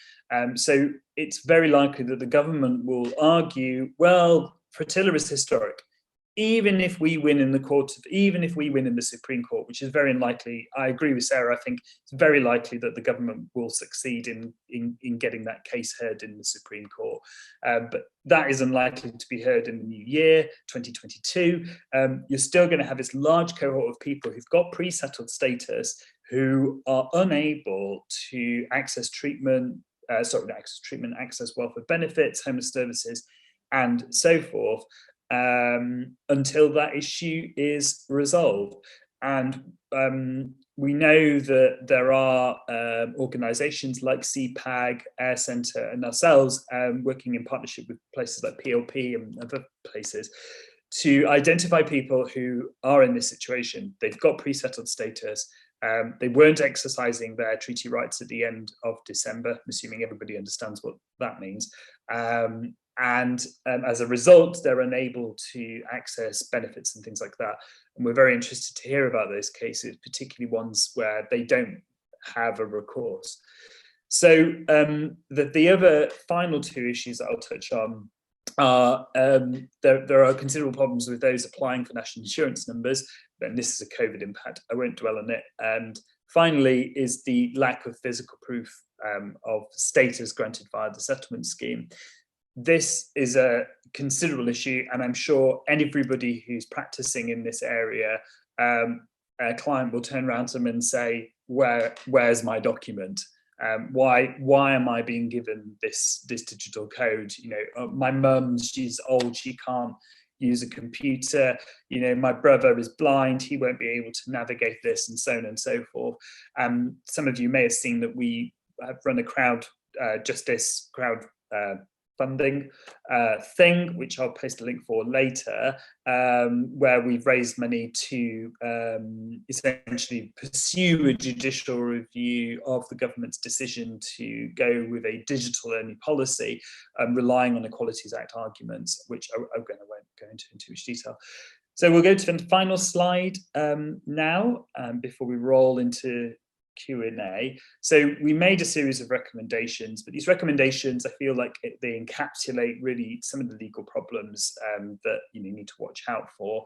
So it's very likely that the government will argue, well, Fratilla is historic. Even if we win in the Supreme Court, which is very unlikely, I agree with Sarah, I think it's very likely that the government will succeed in getting that case heard in the Supreme Court. But that is unlikely to be heard in the new year, 2022. You're still going to have this large cohort of people who've got pre-settled status who are unable to access treatment, access welfare benefits, homeless services, and so forth, until that issue is resolved. And we know that there are organisations like CPAG, Air Centre and ourselves working in partnership with places like PLP and other places to identify people who are in this situation. They've got pre-settled status. They weren't exercising their treaty rights at the end of December, I'm assuming everybody understands what that means. And as a result, they're unable to access benefits and things like that. And we're very interested to hear about those cases, particularly ones where they don't have a recourse. So the other final two issues that I'll touch on are there are considerable problems with those applying for national insurance numbers, and this is a COVID impact. I won't dwell on it. And finally is the lack of physical proof of status granted via the settlement scheme. This is a considerable issue, and I'm sure everybody who's practicing in this area, a client will turn around to them and say, where's my document? Why am I being given this digital code? You know, my mum, she's old, she can't use a computer. You know, my brother is blind, he won't be able to navigate this, and so on and so forth. Some of you may have seen that we have run a crowd funding thing, which I'll post a link for later, where we've raised money to essentially pursue a judicial review of the government's decision to go with a digital-only policy, relying on Equalities Act arguments, which I won't go into in too much detail. So we'll go to the final slide now, before we roll into Q&A. So we made a series of recommendations, but these recommendations, I feel like they encapsulate really some of the legal problems that you need to watch out for.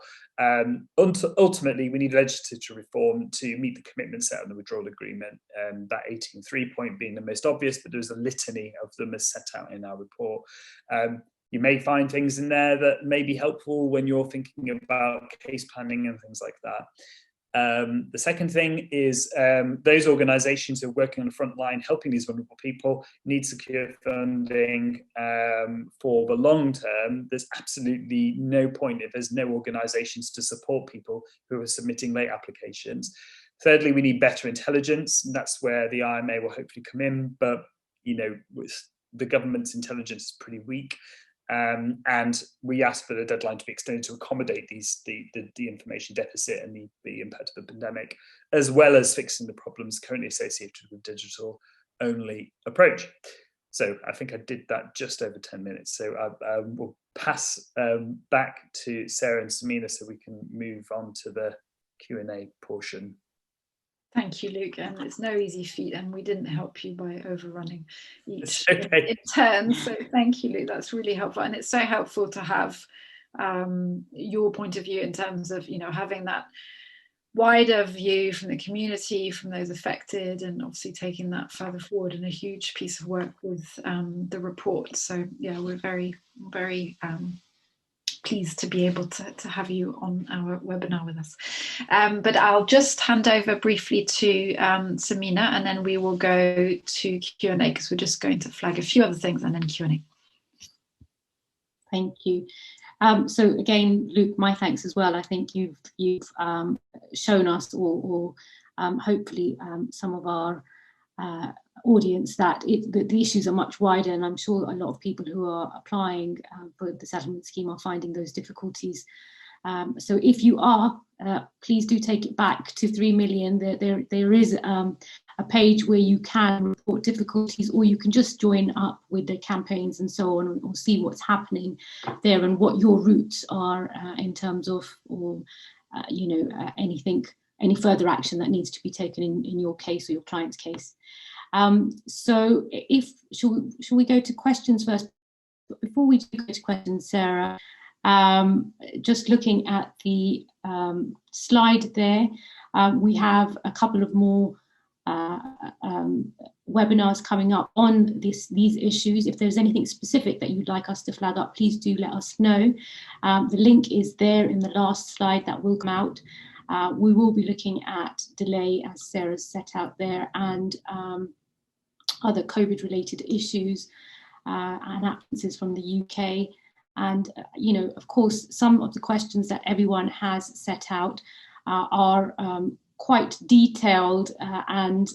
Ultimately, we need legislative reform to meet the commitments set on the Withdrawal Agreement, that 18.3 point being the most obvious, but there's a litany of them as set out in our report. You may find things in there that may be helpful when you're thinking about case planning and things like that. The second thing is those organisations who are working on the front line helping these vulnerable people need secure funding for the long term. There's absolutely no point if there's no organisations to support people who are submitting late applications. Thirdly, we need better intelligence, and that's where the IMA will hopefully come in, but with the government's intelligence is pretty weak. And we asked for the deadline to be extended to accommodate the information deficit and the impact of the pandemic, as well as fixing the problems currently associated with digital-only approach. So I think I did that just over 10 minutes. So I will pass back to Sarah and Samina so we can move on to the Q&A portion. Thank you, Luke. And it's no easy feat, and we didn't help you by overrunning each Okay. in turn. So thank you, Luke. That's really helpful, and it's so helpful to have your point of view in terms of having that wider view from the community, from those affected, and obviously taking that further forward in a huge piece of work with the report. So yeah, we're very, very pleased to be able to have you on our webinar with us. But I'll just hand over briefly to Samina, and then we will go to Q&A, because we're just going to flag a few other things and then Q&A. Thank you. So again, Luke, my thanks as well. I think you've shown us, or hopefully some of our audience, that the issues are much wider, and I'm sure a lot of people who are applying for the settlement scheme are finding those difficulties. So if you are, please do take it back to 3 million. There is a page where you can report difficulties, or you can just join up with the campaigns and so on, or see what's happening there and what your routes are in terms of, or any further action that needs to be taken in your case or your client's case. So shall we go to questions first? Before we do go to questions, Sarah, just looking at the slide there, we have a couple of more webinars coming up on these issues. If there's anything specific that you'd like us to flag up, please do let us know. The link is there in the last slide that will come out. We will be looking at delay, as Sarah's set out there, and other COVID-related issues and absences from the UK. And, of course, some of the questions that everyone has set out are quite detailed and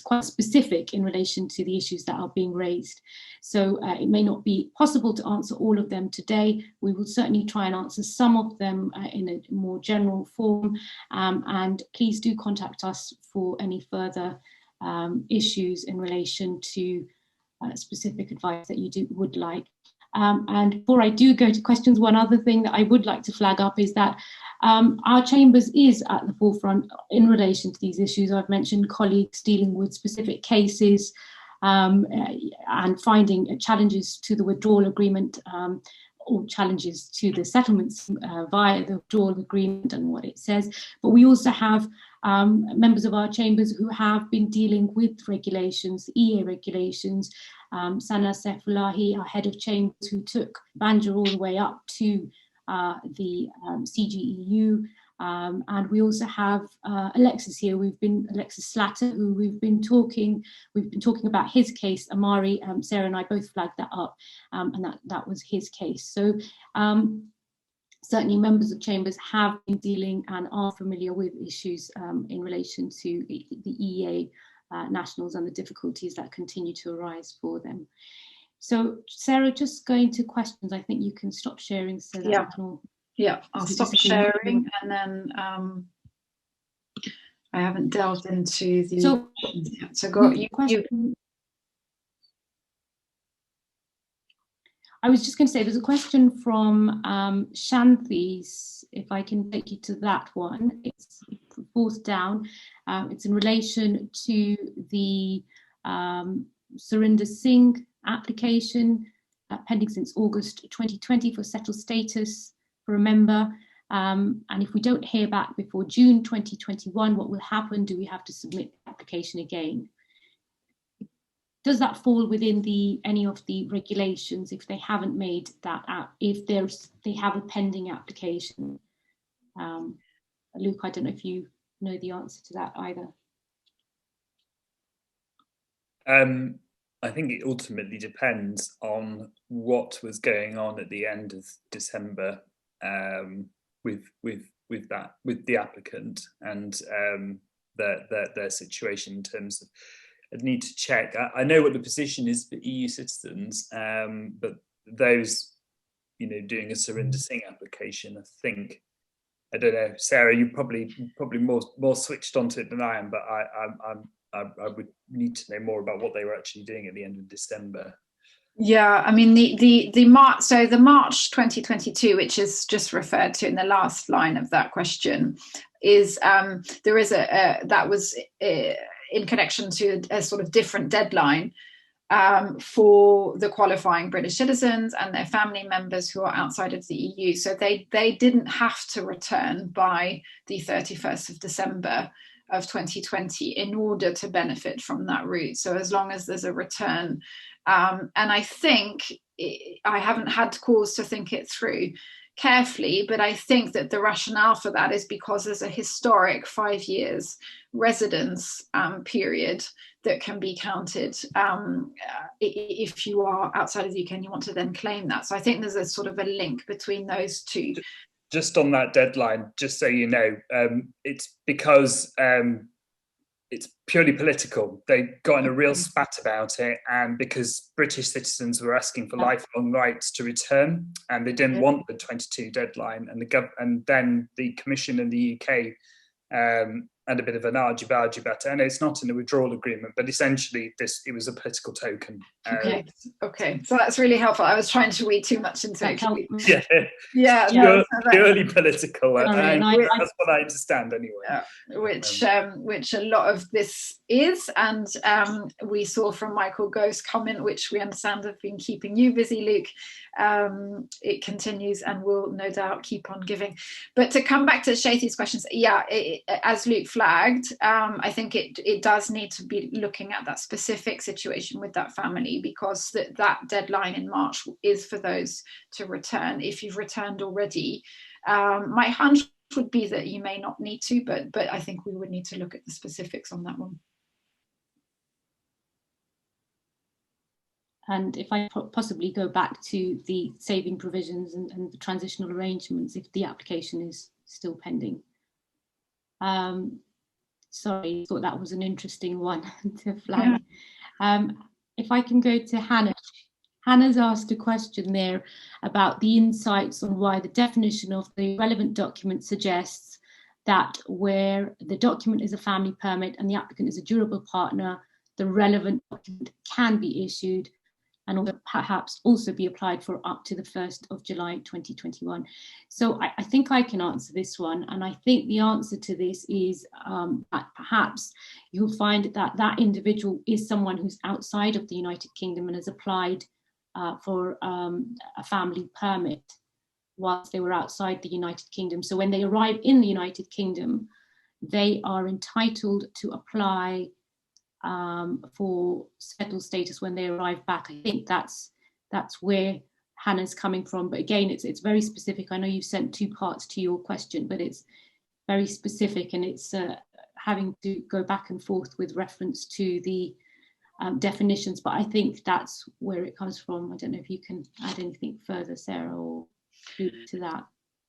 quite specific in relation to the issues that are being raised. So it may not be possible to answer all of them today. We will certainly try and answer some of them in a more general form. And please do contact us for any further issues in relation to specific advice that you would like. And before I do go to questions, one other thing that I would like to flag up is that our Chambers is at the forefront in relation to these issues. I've mentioned colleagues dealing with specific cases and finding challenges to the withdrawal agreement or challenges to the settlements via the withdrawal agreement and what it says. But we also have members of our Chambers who have been dealing with regulations, EA regulations. Sana Sefulahi, our head of Chambers, who took Banja all the way up to the CGEU. And we also have Alexis here. Alexis Slatter, who we've been talking about his case. Amari, Sarah and I both flagged that up, and that was his case. So certainly members of Chambers have been dealing and are familiar with issues in relation to the EEA nationals and the difficulties that continue to arise for them. So Sarah, just going to questions, I think you can stop sharing so that Yeah. we can all... Yeah, I'll stop sharing, and then I haven't delved into the questions yet. So go, you. I was just going to say, there's a question from Shanthis, if I can take you to that one. It's fourth down. It's in relation to the Surinder Singh application pending since August 2020 for settled status for a member. And if we don't hear back before June 2021, what will happen? Do we have to submit the application again? Does that fall within any of the regulations if they haven't made that out, if they have a pending application? Luke, I don't know if you know the answer to that either. I think it ultimately depends on what was going on at the end of December with the applicant and their situation in terms of. I'd need to check. I know what the position is for EU citizens, but those, doing a Surinder Singh application, I think, I don't know, Sarah, you're probably more switched onto it than I am, but I would need to know more about what they were actually doing at the end of December. Yeah, I mean the March, so the March 2022, which is just referred to in the last line of that question, is there is that was in connection to a sort of different deadline for the qualifying British citizens and their family members who are outside of the EU. So they didn't have to return by the 31st of December of 2020 in order to benefit from that route. So as long as there's a return, and I think I haven't had cause to think it through carefully, but I think that the rationale for that is because there's a historic 5 years residence period that can be counted if you are outside of the UK and you want to then claim that. So I think there's a sort of a link between those two. Just on that deadline, just so you know, it's because it's purely political. They got in a real spat about it, and because British citizens were asking for lifelong rights to return, and they didn't want the 22 deadline, and then the Commission in the UK had a bit of an argy-bargy about it. I know it's not in the withdrawal agreement, but essentially it was a political token. Okay, so that's really helpful. I was trying to read too much into it. Yeah, purely political. That's what I understand anyway. Which a lot of this is, and we saw from Michael Go's comment, which we understand have been keeping you busy, Luke. It continues and will no doubt keep on giving. But to come back to Shati's questions, as Luke flagged, I think it does need to be looking at that specific situation with that family, because that deadline in March is for those to return. If you've returned already, my hunch would be that you may not need to, but I think we would need to look at the specifics on that one. And if I possibly go back to the saving provisions and the transitional arrangements, if the application is still pending. Sorry, I thought that was an interesting one to flag. Yeah. If I can go to Hannah. Hannah's asked a question there about the insights on why the definition of the relevant document suggests that where the document is a family permit and the applicant is a durable partner, the relevant document can be issued and perhaps also be applied for up to the 1st of July 2021. So I think I can answer this one. And I think the answer to this is that perhaps you'll find that that individual is someone who's outside of the United Kingdom and has applied for a family permit whilst they were outside the United Kingdom. So when they arrive in the United Kingdom, they are entitled to apply for settled status when they arrive back. I think that's where Hannah's coming from. But again, it's very specific. I know you've sent two parts to your question, but it's very specific, and it's having to go back and forth with reference to the definitions. But I think that's where it comes from. I don't know if you can add anything further, Sarah, or to that.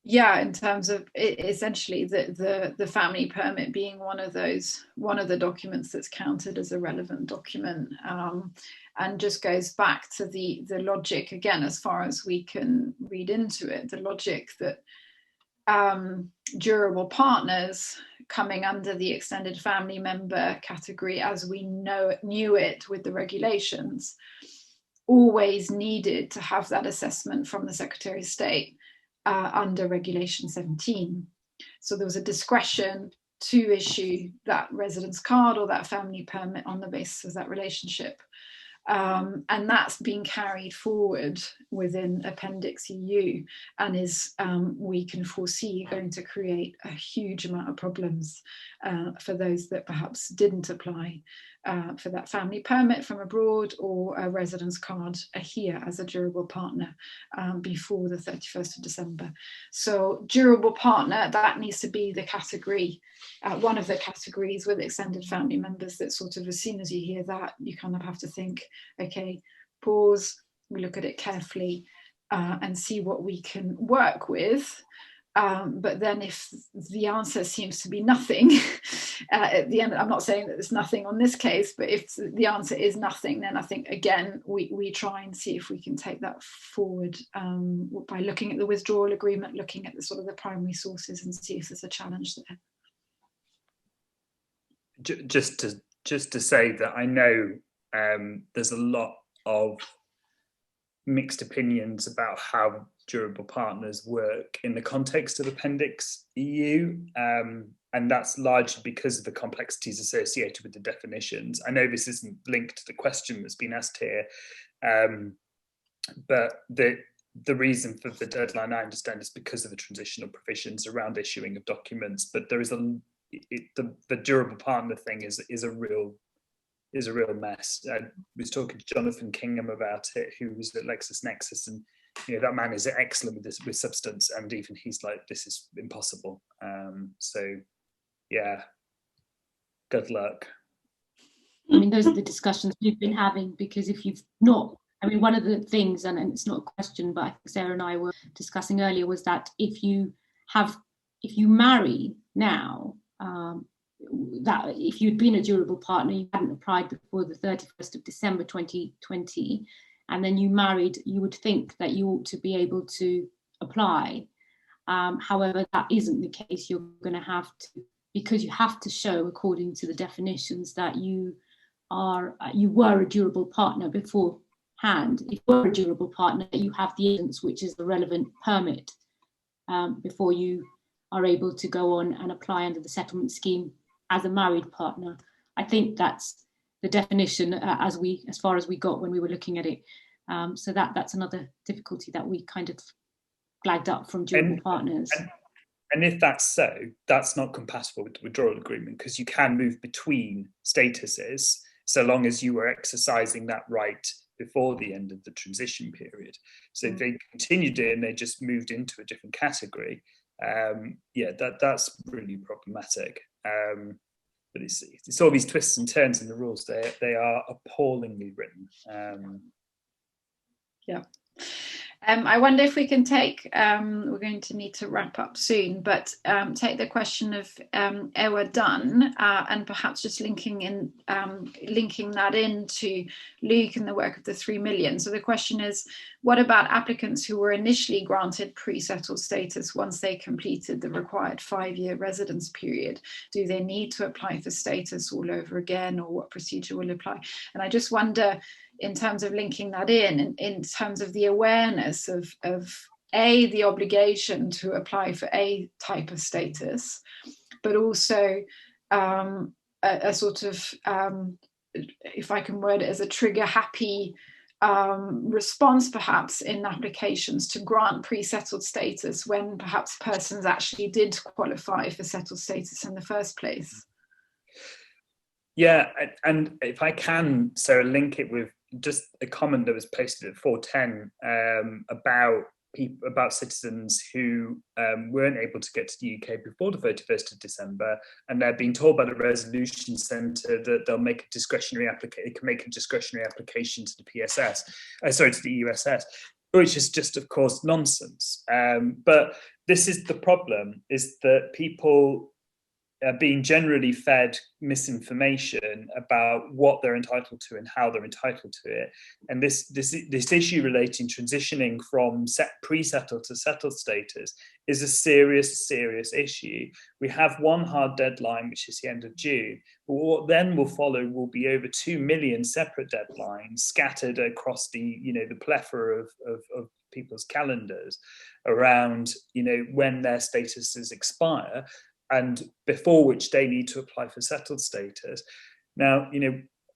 Yeah, in terms of essentially the family permit being one of the documents that's counted as a relevant document, and just goes back to the logic again, as far as we can read into it, the logic that durable partners coming under the extended family member category as we knew it with the regulations always needed to have that assessment from the Secretary of State under Regulation 17. So there was a discretion to issue that residence card or that family permit on the basis of that relationship. And that's being carried forward within Appendix EU, and is, we can foresee, going to create a huge amount of problems for those that perhaps didn't apply for that family permit from abroad or a residence card here as a durable partner before the 31st of December. So durable partner, that needs to be the category, one of the categories with extended family members that sort of, as soon as you hear that, you kind of have to think, okay, pause, we look at it carefully and see what we can work with. But then if the answer seems to be nothing at the end, I'm not saying that there's nothing on this case, but if the answer is nothing, then I think, again, we try and see if we can take that forward by looking at the withdrawal agreement, looking at the sort of the primary sources, and see if there's a challenge there. Just to say that I know there's a lot of mixed opinions about how durable partners work in the context of Appendix EU, and that's largely because of the complexities associated with the definitions. I know this isn't linked to the question that's been asked here, but the reason for the deadline, I understand, is because of the transitional provisions around issuing of documents. But there is the durable partner thing is a real mess. I was talking to Jonathan Kingham about it, who was at LexisNexis, and that man is excellent with substance, and even he's like, this is impossible. So yeah, good luck. I mean, those are the discussions we've been having, because if you've not, I mean, one of the things, and it's not a question, but I think Sarah and I were discussing earlier, was that if you marry now, that if you'd been a durable partner, you hadn't applied before the 31st of December 2020, and then you married, you would think that you ought to be able to apply. However, that isn't the case. You're going to have to, because you have to show, according to the definitions, that you were a durable partner beforehand. If you were a durable partner, you have the evidence, which is the relevant permit, before you are able to go on and apply under the settlement scheme as a married partner. I think that's the definition as far as we got when we were looking at it. So that's another difficulty that we kind of flagged up from durable partners. And if that's so, that's not compatible with the withdrawal agreement, because you can move between statuses so long as you were exercising that right before the end of the transition period. So if they continued it and they just moved into a different category, that's really problematic. But it's all these twists and turns in the rules. They are appallingly written. Yeah. I wonder if we can take, we're going to need to wrap up soon, but take the question of Ewa Dunn and perhaps just linking that into Luke and the work of the 3 million. So the question is, what about applicants who were initially granted pre-settled status once they completed the required 5-year residence period? Do they need to apply for status all over again, or what procedure will apply? And I just wonder, in terms of linking that in terms of the awareness of the obligation to apply for a type of status, but also a sort of, if I can word it as a trigger happy response perhaps in applications to grant pre-settled status when perhaps persons actually did qualify for settled status in the first place. Yeah, and if I can, Sarah, link it with just a comment that was posted at 410 about citizens who weren't able to get to the UK before the 31st of December, and they're being told by the Resolution Centre that they'll make a discretionary application to the PSS, to the EUSS. which is just, of course, nonsense. But this is the problem, is that people are being generally fed misinformation about what they're entitled to and how they're entitled to it. And this issue relating transitioning from pre-settled to settled status is a serious issue. We have one hard deadline, which is the end of June. But what then will follow will be over 2 million separate deadlines scattered across the plethora of people's calendars around when their statuses expire, and before which they need to apply for settled status. Now,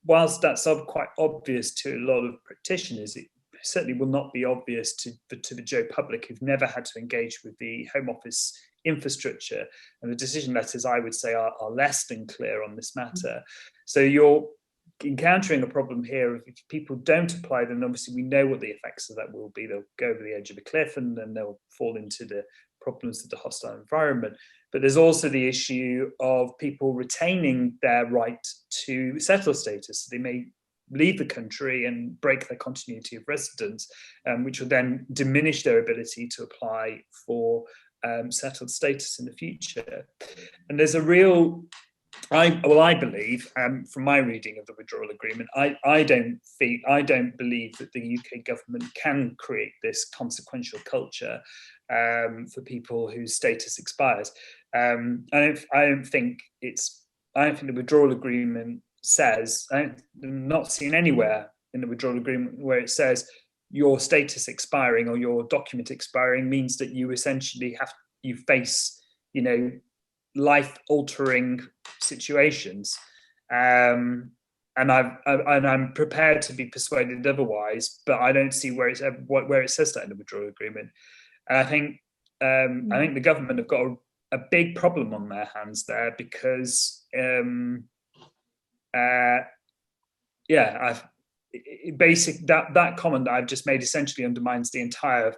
whilst that's quite obvious to a lot of practitioners, it certainly will not be obvious to the Joe public who've never had to engage with the Home Office infrastructure. And the decision letters, I would say, are less than clear on this matter. So you're encountering a problem here. If people don't apply, then obviously we know what the effects of that will be. They'll go over the edge of a cliff, and then they'll fall into the problems of the hostile environment. But there's also the issue of people retaining their right to settled status. They may leave the country and break their continuity of residence, which will then diminish their ability to apply for settled status in the future. And there's a real, I believe, from my reading of the Withdrawal Agreement, I don't believe that the UK government can create this consequential culture for people whose status expires. I don't think the Withdrawal Agreement says, I'm not seen anywhere in the Withdrawal Agreement where it says your status expiring or your document expiring means that you essentially you face, life-altering situations. And I'm prepared to be persuaded otherwise, but I don't see where it says that in the Withdrawal Agreement. And I think the government have got a big problem on their hands there, because that comment that I've just made essentially undermines the entire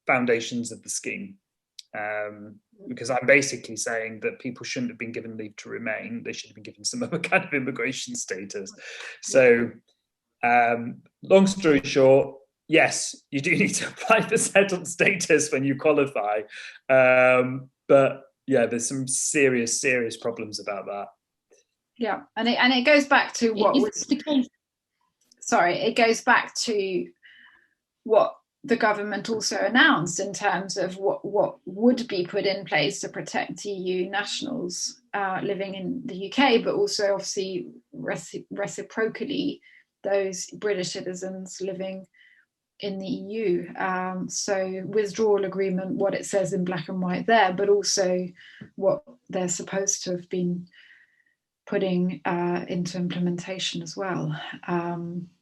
foundations of the scheme. Because I'm basically saying that people shouldn't have been given leave to remain. They should have been given some other kind of immigration status. So, long story short, yes, you do need to apply for settled status when you qualify. But yeah, there's some serious problems about that. Yeah, and it goes back to what was the case. Sorry, it goes back to what the government also announced in terms of what would be put in place to protect EU nationals living in the UK, but also obviously reciprocally those British citizens living in the EU. So withdrawal agreement, what it says in black and white there, but also what they're supposed to have been putting into implementation as well.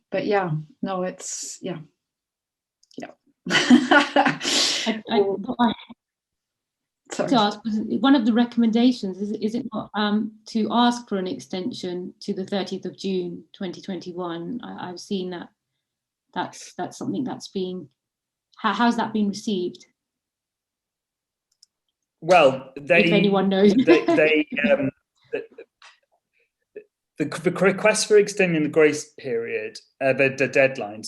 But yeah, no, it's, yeah. To ask, one of the recommendations is it not to ask for an extension to the 30th of June 2021? I've seen that's something that's being, how's that been received? Well, if anyone knows. The request for extending the grace period, the deadline,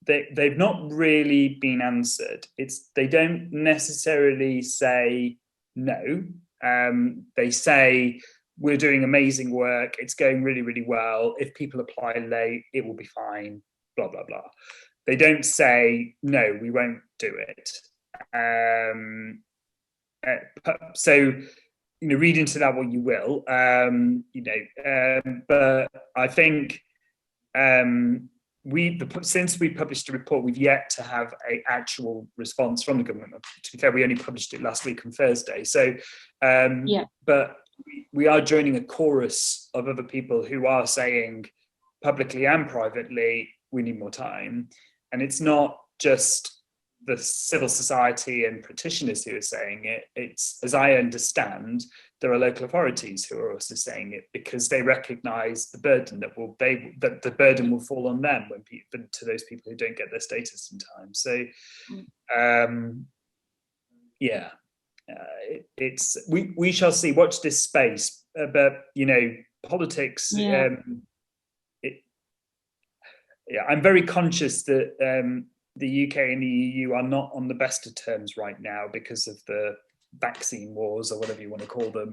they've not really been answered. They don't necessarily say no. They say we're doing amazing work. It's going really, really well. If people apply late, it will be fine. Blah blah blah. They don't say no, we won't do it. So, read into that what you will. But I think since we published the report, we've yet to have an actual response from the government. To be fair, we only published it last week on Thursday. So, but we are joining a chorus of other people who are saying publicly and privately, we need more time. And it's not just the civil society and practitioners who are saying it. It's, as I understand, there are local authorities who are also saying it, because they recognise the burden that the burden will fall on them to those people who don't get their status in time. So, we shall see. Watch this space. But politics. yeah, I'm very conscious that the UK and the EU are not on the best of terms right now because of the vaccine wars, or whatever you want to call them.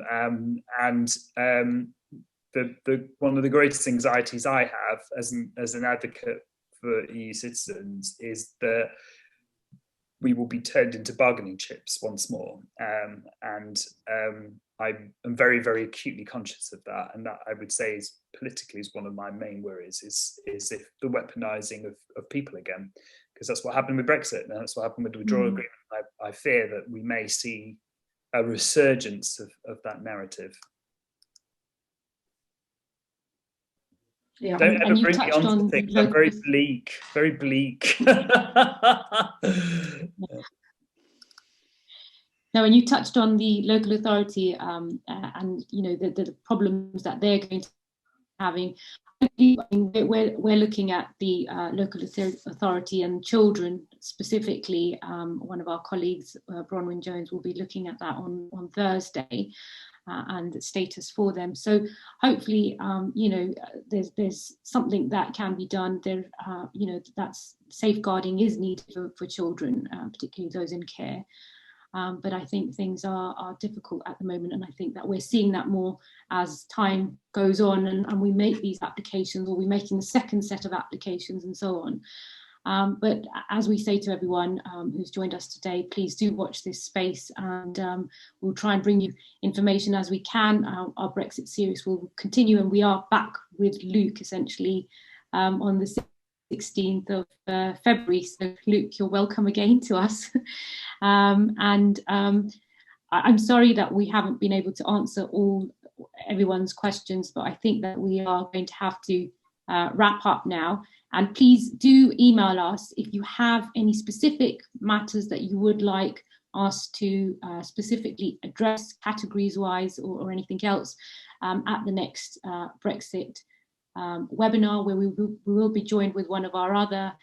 The one of the greatest anxieties I have as an advocate for EU citizens is that we will be turned into bargaining chips once more. I am very, very acutely conscious of that, and that I would say is politically is one of my main worries, is if the weaponising of people again, because that's what happened with Brexit, and that's what happened with the Withdrawal Agreement. I fear that we may see a resurgence of that narrative. Yeah, Don't ever bring me on to things. I'm very bleak, very bleak. No, and you touched on the local authority and the problems that they're going to be having. We're looking at the local authority and children specifically. One of our colleagues, Bronwyn Jones, will be looking at that on Thursday. And the status for them. So hopefully, there's something that can be done. There, that's safeguarding is needed for children, particularly those in care. But I think things are difficult at the moment, and I think that we're seeing that more as time goes on, and we make these applications, or we're making the second set of applications, and so on. But as we say to everyone who's joined us today, please do watch this space, and we'll try and bring you information as we can. Our Brexit series will continue, and we are back with Luke essentially on the 16th of February. So Luke, you're welcome again to us. I'm sorry that we haven't been able to answer everyone's questions, but I think that we are going to have to wrap up now. And please do email us if you have any specific matters that you would like us to specifically address, categories wise, or anything else at the next Brexit webinar, where we will be joined with one of our other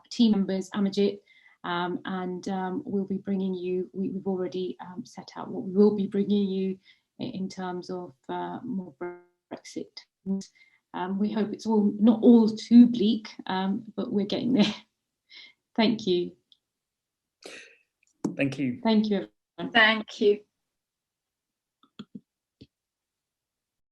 team members, Amajit, and we'll be bringing you, we've already set out what we will be bringing you in terms of more Brexit. We hope it's not all too bleak, but we're getting there. Thank you. Thank you. Thank you, everyone. Thank you.